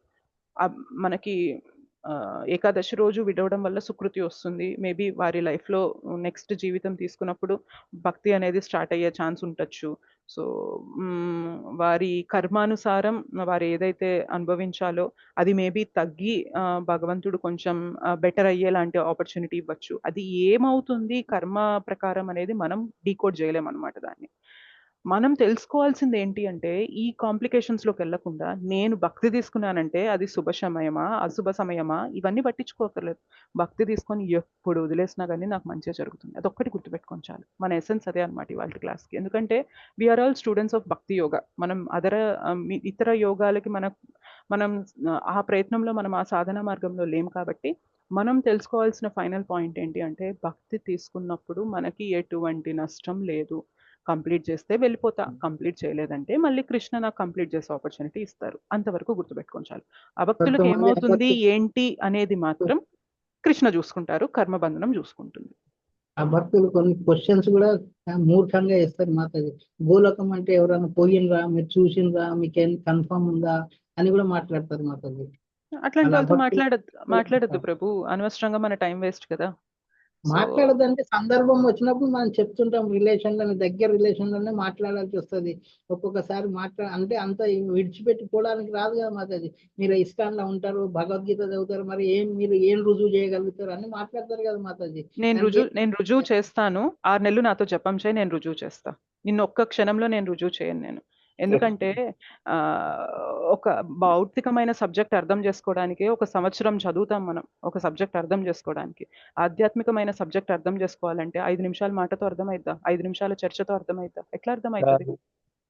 మనకి ఏకాదశి రోజు విడవడం వల్ల సుకృతి వస్తుంది. మేబీ వారి లైఫ్‌లో నెక్స్ట్ జీవితం తీసుకున్నప్పుడు భక్తి అనేది స్టార్ట్ అయ్యే ఛాన్స్ ఉండొచ్చు. సో, వారి కర్మానుసారం వారు ఏదైతే అనుభవించాలో అది మేబీ తగ్గి భగవంతుడు కొంచెం బెటర్ అయ్యేలాంటి ఆపర్చునిటీ ఇవ్వచ్చు. అది ఏమవుతుంది కర్మ ప్రకారం అనేది మనం డీకోడ్ చేయలేమనమాట దాన్ని. మనం తెలుసుకోవాల్సింది ఏంటి అంటే, ఈ కాంప్లికేషన్స్‌లోకెళ్ళకుండా నేను భక్తి తీసుకున్నానంటే అది శుభ సమయమా? అశుభ సమయమా? ఇవన్నీ పట్టించుకోక్కర్లేదు. భక్తి తీసుకొని ఎప్పుడు వదిలేసినా గాని నాకు మంచే జరుగుతుంది. అదొక్కటి గుర్తుపెట్టుకోండి చాలు. మన ఎసెన్స్ అదే అనమాట ఇవాల్టి క్లాస్‌కి. ఎందుకంటే we are all students of Bhakti Yoga. మనం ఇతర యోగాలకి మనం ఆ ప్రయత్నంలో మనం ఆ సాధన మార్గంలో లేము కాబట్టి, మనం తెలుసుకోవాల్సిన ఫైనల్ పాయింట్ ఏంటి అంటే, భక్తి తీసుకున్నప్పుడు మనకి ఎటువంటి నష్టం లేదు. కంప్లీట్ చేస్తే వెళ్ళిపోతా. కంప్లీట్ చేయలేదంటే మళ్ళీ కృష్ణ నాకు కంప్లీట్ చేసే ఆపర్చునిటీ ఇస్తారు. అంతవరకు గుర్తుపెట్టుకోండి చాలు. అభక్తులకి కొంతమంది ఏమవుతుంది, ఏంటి అనేది మాత్రం కృష్ణ చూసుకుంటారు. కర్మబంధనం చూసుకుంటుంది. భక్తులు కొన్ని క్వశ్చన్స్ కూడా మూర్ఖంగా వేస్తారు మాతాజీ. గోలోకం అంటే ఎవరైనా పోయిండ్రా, మీరు చూసిండ్రా, మీకేం కన్ఫర్మ్ ఉందా అని కూడా మాట్లాడతారు మాతాజీ. అట్లాంటి అలా వాళ్ళతో భక్తులు మాట్లాడొద్దు ప్రభు. అనవసరంగా మన టైం వేస్ట్ కదా! సో, మాట్లాడదంటే సందర్భం వచ్చినప్పుడు మనం చెప్తుంటాం రిలేషన్‌లోనే దగ్గర రిలేషన్‌లోనే మాట్లాడాల్సి వస్తది. ఒక్కొక్కసారి అంటే అంత విడిచిపెట్టి పోవడానికి రాదు కదా మాతాజీ. మీరు ఇస్కాన్‌లో ఉంటారు, భగవద్గీత చదువుతారు. మరి మీరు ఏం రుజువు చేయగలుగుతారు అని మాట్లాడతారు కదా మాతాజీ. నేను రుజువు చేస్తాను. 6 నెలలు నాతో జపం చేయి, నేను రుజువు చేస్తా. నిన్ను ఒక్క క్షణంలో నేను రుజువు చేయను నేను. ఎందుకంటే ఆహ్, ఒక భౌతికమైన సబ్జెక్ట్ అర్థం చేసుకోవడానికే ఒక సంవత్సరం చదువుతాం మనం. ఒక సబ్జెక్ట్ అర్థం చేసుకోవడానికి. ఆధ్యాత్మికమైన సబ్జెక్ట్ అర్థం చేసుకోవాలంటే 5 నిమిషాల మాటతో అర్థమైద్దా? 5 నిమిషాల చర్చతో అర్థమైద్దా? ఎట్లా అర్థమైతది?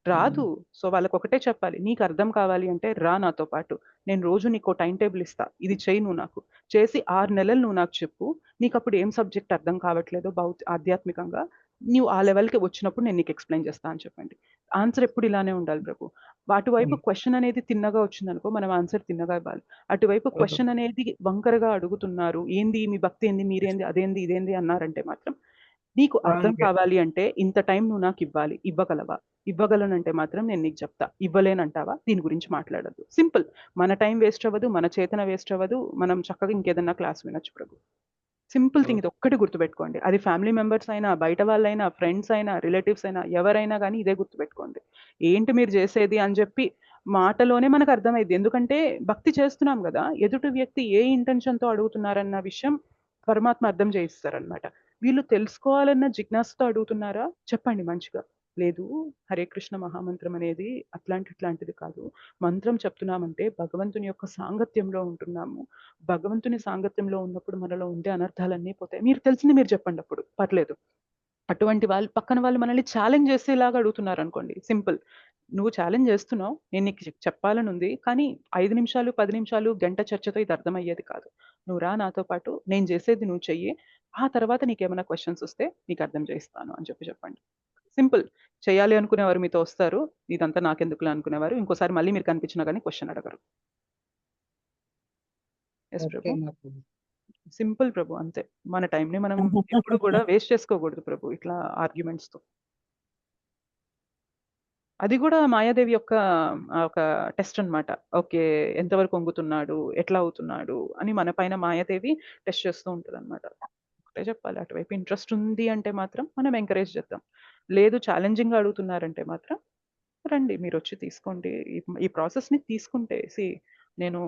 రాదు. సో, వాళ్ళకొకటే చెప్పాలి. నీకర్థం కావాలి అంటే రా నాతో పాటు. నేను రోజు నీకో టైమ్ టేబుల్ ఇస్తా. ఇది చెయ్యి నువ్వు నాకు. చేసి 6 నెలలు నువ్వు నాకు చెప్పు. నీకప్పుడు ఏం సబ్జెక్ట్ అర్థం కావట్లేదో ఆధ్యాత్మికంగా, నీవు ఆ లెవెల్‌కి వచ్చినప్పుడు నేను నీకు ఎక్స్‌ప్లెయిన్ చేస్తా అని చెప్పండి. ఆన్సర్ ఎప్పుడు ఇలానే ఉండాలి ప్రభు. అటువైపు క్వెషన్ అనేది తిన్నగా వచ్చిందనుకో, మనం ఆన్సర్ తిన్నగా ఇవ్వాలి. అటువైపు క్వెషన్ అనేది వంకరగా అడుగుతున్నారు. ఏంది మీ భక్తి ఏంది? మీరేంది? అదేంది? ఇదేంది? అన్నారంటే మాత్రం నీకు అర్థం కావాలి అంటే ఇంత టైం నువ్వు నాకివ్వాలి. ఇవ్వగలవా? ఇవ్వగలనంటే మాత్రం నేను నీకు చెప్తా. ఇవ్వలేనంటావా? దీని గురించి మాట్లాడొద్దు. సింపుల్. మన టైం వేస్ట్ అవ్వదు. మన చేతన వేస్ట్ అవ్వదు. మనం చక్కగా ఇంకేదన్నా క్లాస్ వినొచ్చు ప్రభు. సింపుల్ థింగ్ ఇదొక్కటి గుర్తుపెట్టుకోండి. అది ఫ్యామిలీ మెంబర్స్ అయినా, బయట వాళ్ళైనా, ఫ్రెండ్స్ అయినా, రిలేటివ్స్ అయినా, ఎవరైనా గానీ ఇదే గుర్తుపెట్టుకోండి. ఏంటి మీరు చేసేది అని చెప్పి మాటలోనే మనకు అర్థమైద్ది. ఎందుకంటే భక్తి చేస్తున్నాం గదా! ఎదుటి వ్యక్తి ఏ ఇంటెన్షన్‌తో అడుగుతున్నారన్న విషయం పరమాత్మ అర్థం చేయిస్తారనమాట. వీళ్ళు తెలుసుకోవాలన్న జిజ్ఞాసతో అడుగుతున్నారా? చెప్పండి మంచిగా. లేదు, హరే కృష్ణ మహామంత్రం అనేది ఇట్లాంటిది కాదు. మంత్రం చెప్తున్నామంటే భగవంతుని యొక్క సాంగత్యంలో ఉంటున్నాము. భగవంతుని సాంగత్యంలో ఉన్నప్పుడు మనలో ఉండే అనర్థాలన్నీ పోతాయి. మీరు తెలిసింది మీరు చెప్పండప్పుడు. పర్లేదు. అటువంటి పక్కన వాళ్ళు మనల్ని ఛాలెంజ్ చేసేలాగా అడుగుతున్నారనుకోండి. సింపుల్. నువ్వు ఛాలెంజ్ చేస్తున్నావు. నేను నీకు చెప్పాలనుంది. కానీ 5 నిమిషాలు, 10 నిమిషాలు, గంట చర్చతో ఇది అర్థమయ్యేది కాదు. నువ్వు రా నాతో పాటు. నేను చేసేది నువ్వు చెయ్యి. ఆ తర్వాత నీకేమైనా క్వెషన్స్ వస్తే నీకు అర్థం చేయిస్తాను అని చెప్పండి. సింపుల్. చేయాలి అనుకునేవారు మీతో వస్తారు. ఇదంతా నాకెందుకులే అనుకునేవారు. ఇంకోసారి మళ్ళీ మీరు కనిపించినా గానీ క్వెషన్ అడగరు. యెస్ ఓకే ప్రభు. మాతాజీ. సింపుల్ ప్రభు అంతే. మన టైంని మనం ఎప్పుడు కూడా వేస్ట్ చేసుకోకూడదు ప్రభు ఇట్లా ఆర్గ్యుమెంట్స్‌తో. అది గూడా మాయాదేవి యొక్క ఒక టెస్ట్ అన్నమాట. ఓకే. ఎంతవరకు ఒంగుతున్నాడు? ఎట్లా అవుతున్నాడు? అని మన పైన మాయాదేవి టెస్ట్ చేస్తూ ఉంటదన్నమాట. ఒకటే చెప్పాలి. అటువైపు ఇంట్రెస్ట్ ఉంది అంటే మాత్రం మనం ఎంకరేజ్ చేద్దాం. లేదు ఛాలెంజింగ్‌గా అడుగుతున్నారంటే మాత్రం రండి మీరొచ్చి తీసుకోండి. ఈ ప్రాసెస్‌ని తీసుకుంటే నేను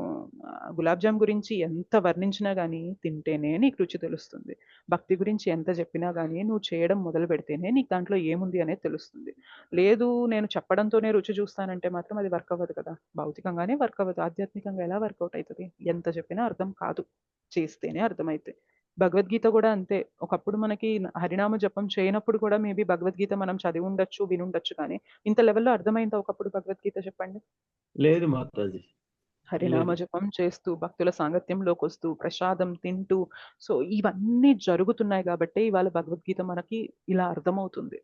గులాబ్ జామ్ గురించి ఎంత వర్ణించినా గానీ తింటేనే నీకు రుచి తెలుస్తుంది. భక్తి గురించి ఎంత చెప్పినా గానీ నువ్వు చేయడం మొదలుపెడితేనే నీకు దాంట్లో ఏముంది అనేది తెలుస్తుంది. లేదు నేను చెప్పడంతోనే రుచి చూస్తానంటే మాత్రం అది వర్క్ అవ్వదు కదా! భౌతికంగానే వర్క్ అవ్వదు. ఆధ్యాత్మికంగా ఎలా వర్కౌట్ అయితది? ఎంత చెప్పినా అర్థం కాదు. చేస్తేనే అర్థమైద్ది. భగవద్గీత గూడా అంతే. ఒకప్పుడు మనకి హరినామ జపం చేయనప్పుడు కూడా మేబీ భగవద్గీత మనం చదివుండొచ్చు, వినుండొచ్చు కానీ ఇంత లెవెల్‌లో అర్థమైందా ఒకప్పుడు భగవద్గీత చెప్పండి? లేదు మాతాజీ. హరినామ లేదు. జపం చేస్తూ, భక్తుల సాంగత్యంలోకొస్తూ, ప్రసాదం తింటూ సో, ఇవన్నీ జరుగుతున్నాయి గాబట్టే ఇవాళ భగవద్గీత మనకి ఇలా అర్థమవుతుంది.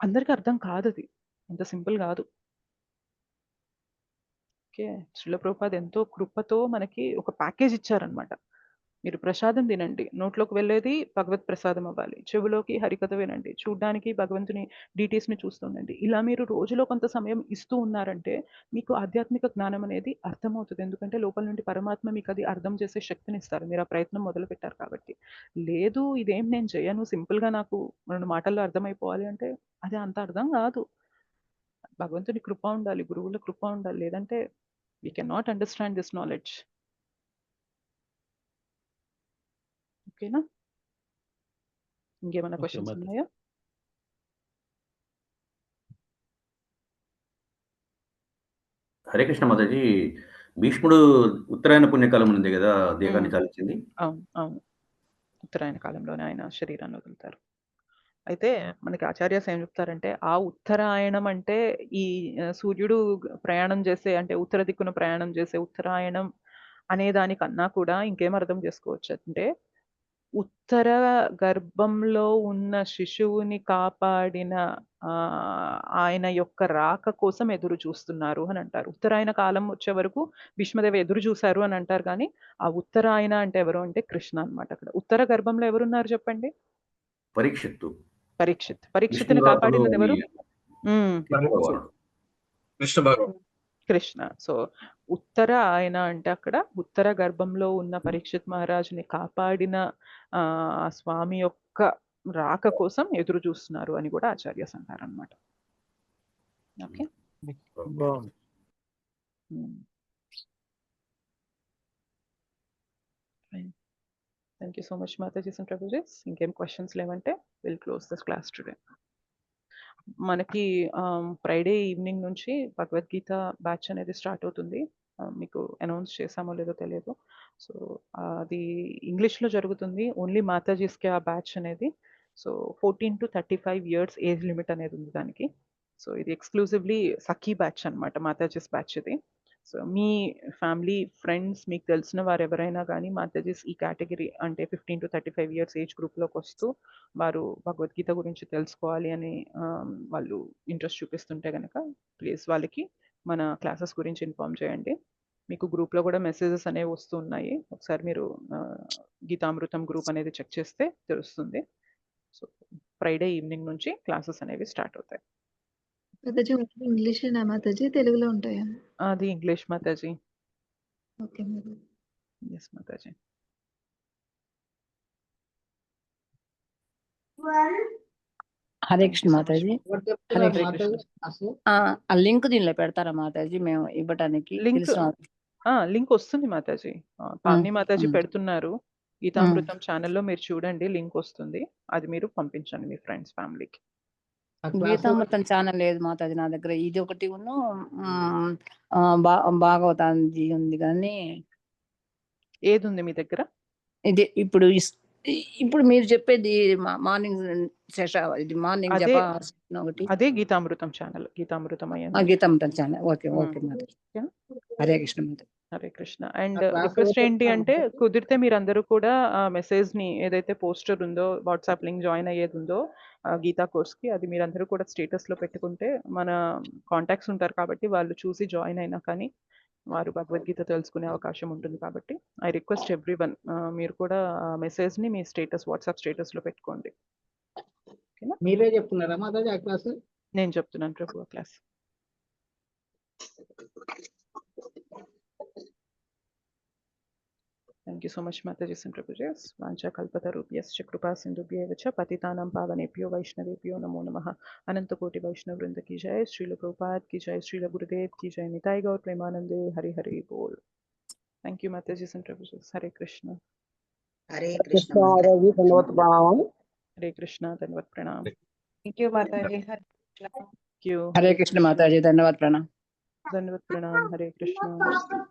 అందరికి అర్థం కాదది. అంత సింపుల్ గాదు. ఓకే. శ్రీల ప్రభుపాద ఎంతో కృపతో మనకి ఒక ప్యాకేజ్ ఇచ్చారనమాట. మీరు ప్రసాదం తినండి. నోట్లోకి వెళ్ళేది భగవత్ ప్రసాదం అవ్వాలి. చెవులోకి హరికథ వినండి. చూడ్డానికి భగవంతుని డీటీఎస్‌ని చూస్తుండండి. ఇలా మీరు రోజులో కొంత సమయం ఇస్తూ ఉన్నారంటే, మీకు ఆధ్యాత్మిక జ్ఞానం అనేది అర్థమవుతది. ఎందుకంటే లోపల నుండి పరమాత్మ మీకది అర్థం చేసే శక్తినిస్తారు. మీరు ఆ ప్రయత్నం మొదలుపెట్టారు కాబట్టి. లేదు ఇదేం నేను చెయ్యను. సింపుల్‌గా నాకు 2 మాటల్లో అర్థమైపోవాలి అంటే, అది అంత అర్థం గాదు. భగవంతుని కృప ఉండాలి. గురువుల కృప ఉండాలి. లేదంటే we can not understand this knowledge. ఓకేనా? ఇంకేమన్నా ఓకే క్వెషన్స్ మాతాజీ. ఉన్నాయా? హరే కృష్ణ మాతాజీ. భీష్ముడు ఉత్తరాయణ పుణ్యకాలం ఉంది గదా! దేహాన్ని హ్మ్. చాలించింది. అవును. అవును. ఉత్తరాయణ కాలంలోనే ఆయన శరీరాన్ని వదులుతారు. అయితే మనకి ఆచార్యాస్ ఏం చెప్తారంటే, ఆ ఉత్తరాయణం అంటే ఈ సూర్యుడు ప్రయాణం చేసే అంటే ఉత్తర దిక్కున ప్రయాణం చేసే ఉత్తరాయణం అనే దానికన్నా కూడా ఇంకేం అర్థం చేసుకోవచ్చంటే, ఉత్తర గర్భంలో ఉన్న శిశువుని కాపాడిన ఆయన యొక్క రాక కోసం ఎదురు చూస్తున్నారు అని అంటారు. ఉత్తరాయణ కాలం వచ్చే వరకు భీష్మదేవి ఎదురు చూసారు అని అంటారు కానీ, ఆ ఉత్తరాయణ అంటే ఎవరు అంటే కృష్ణ అన్నమాట అక్కడ. ఉత్తర గర్భంలో ఎవరున్నారు చెప్పండి? పరీక్షిత్తు. పరీక్షిత్. విష్ణు పరీక్షిత్‌ని భక్తుడు కాపాడినది ఎవరు? హ్మ్. కృష్ణ భగవానుడు. కృష్ణ భగవాన్. కృష్ణ. సో, ఉత్తర ఆయన అంటే అక్కడ ఉత్తర గర్భంలో ఉన్న పరీక్షిత్ మహారాజుని కాపాడిన స్వామి యొక్క రాక కోసం ఎదురు చూస్తున్నారు అని కూడా ఆచార్యస్ అంటారనమాట. ఓకే. బాగుంది. హ్మ్. Fine. Thank you so much Matajis and prabhujis. ఇంకేం క్వెషన్స్ లేవంటే will close this class today. మనకి ఫ్రైడే ఈవినింగ్ నుంచి భగవద్గీత బ్యాచ్ అనేది స్టార్ట్ అవుతుంది. మీకు అనౌన్స్ చేశామో లేదో తెలియదు. సో, అది ఇంగ్లీష్‌లో జరుగుతుంది. ఓన్లీ మాతాజీస్‌కే ఆ బ్యాచ్ అనేది. సో, 14-35 ఇయర్స్ ఏజ్ లిమిట్ అనేది ఉంది దానికి. సో, ఇది ఎక్స్‌క్లూజివ్‌లీ సఖీ బ్యాచ్ అన్నమాట. మాతాజీస్ బ్యాచ్ ఇది. సో, మీ ఫ్యామిలీ, ఫ్రెండ్స్ మీకు తెలిసిన వారెవరైనా గానీ మాతాజీస్ ఈ కేటగరీ అంటే 15-35 ఇయర్స్ ఏజ్ గ్రూప్‌లోకొస్తూ వారు భగవద్గీత గురించి తెలుసుకోవాలి అని వాళ్ళు ఇంట్రెస్ట్ చూపిస్తుంటే గనక ప్లీజ్ వాళ్ళకి మన క్లాసెస్ గురించి ఇన్ఫార్మ్ చేయండి. మీకు గ్రూప్‌లో కూడా మెసేజెస్ అనేవి వస్తూ ఉన్నాయి. ఒకసారి మీరు గీతామృతం గ్రూప్ అనేది చెక్ చేస్తే తెలుస్తుంది. సో, ఫ్రైడే ఈవినింగ్ నుంచి క్లాసెస్ అనేవి స్టార్ట్ అవుతాయి. మాతాజీ ఓన్లీ ఇంగ్లీషేనా మాతాజీ? తెలుగులో ఉంటాయా? అది English Mataji. Okay Mataji. Yes Mataji. Hare thank Krishna you so much. Mataji. ఎవరు హరే చెప్తున్నారు హరే మాతాజీ కృష్ణ. అసలు? ఆ లింక్ దీనిలో పెడతారా మాతాజీ మేము ఇవ్వటానికి లింక్ తెలిసిన వాళ్ళకి? లింక్ వస్తుంది మాతాజీ. ఉమ్, పావని మాతాజీ ఉమ్, పెడుతున్నారు. ఉమ్. గీతామృతం ఛానెల్‌లో మీరు చూడండి లింక్ వస్తుంది. అది మీరు పంపించండి మీ ఫ్రెండ్స్, ఫ్యామిలీకి. ఆ క్లాస్ గీతామృతం ఛానల్ లేదు మాతాజీ నా దగ్గర. ఇది ఒకటి భాగవతాంజీ ఉంది కానీ ఏదుంది మీ దగ్గర? ఇది ఇప్పుడు మీరు చెప్పేది మార్నింగ్ ఇది మార్నింగ్ అదే జప ఒకటి అదే గీతామృతం ఛానల్. గీతామృతం అయ్యంది. Geetamrutham channel. Okay okay Mataji. ఓకేనా? Hare Krishna Mataji. Hare Krishna. And class request ఏంటి అయిపోతుంది అంటే మాతాజీ. కుదిరితే మీరందరూ కూడా మెసేజ్‌ని ఏదైతే పోస్టర్ ఉందో, వాట్సాప్ లింక్ జాయిన్ అయ్యేది ఉందో గీతా కోర్స్‌కి, అది మీరందరూ కూడా స్టేటస్‌లో పెట్టుకుంటే మన కాంటాక్ట్స్ ఉంటారు కాబట్టి వాళ్ళు చూసి జాయిన్ అయినా కానీ వారు భగవద్గీత తెలుసుకునే అవకాశం ఉంటుంది కాబట్టి ఐ రిక్వెస్ట్ ఎవ్రీవన్ మీరు కూడా మెసేజ్‌ని మీ స్టేటస్ వాట్సాప్ స్టేటస్‌లో పెట్టుకోండి. ఓకేనా? మీరే చెప్తున్నారా మాతాజీ ఆ క్లాస్? నేను చెప్తున్నాను ప్రభు ఆ class. Thank you so much, Mataji and Prabhuji. Vancha kalpatarubhyascha kripa sindhubhyev cha patitanam pavanebhyo vaishnavebhyo namo namaha. Ananta koti Vaishnav Vrinda ki jai, Srila Prabhupada ki jai, Srila Gurudev ki jai, Nitai Gaur Premanande, Hari Hari Bol. Thank you, Mataji and Prabhuji. Hare Krishna. हरे कृष्ण कृष्ण माता महाराज जी धन्यवाद प्रणाम। Hare Krishna. Dhanavad Pranam. Thank you, Mataji. Hare Krishna. Thank you. हरे कृष्ण माता जी धन्यवाद प्रणाम। Dhanavad Pranam. Hare Krishna.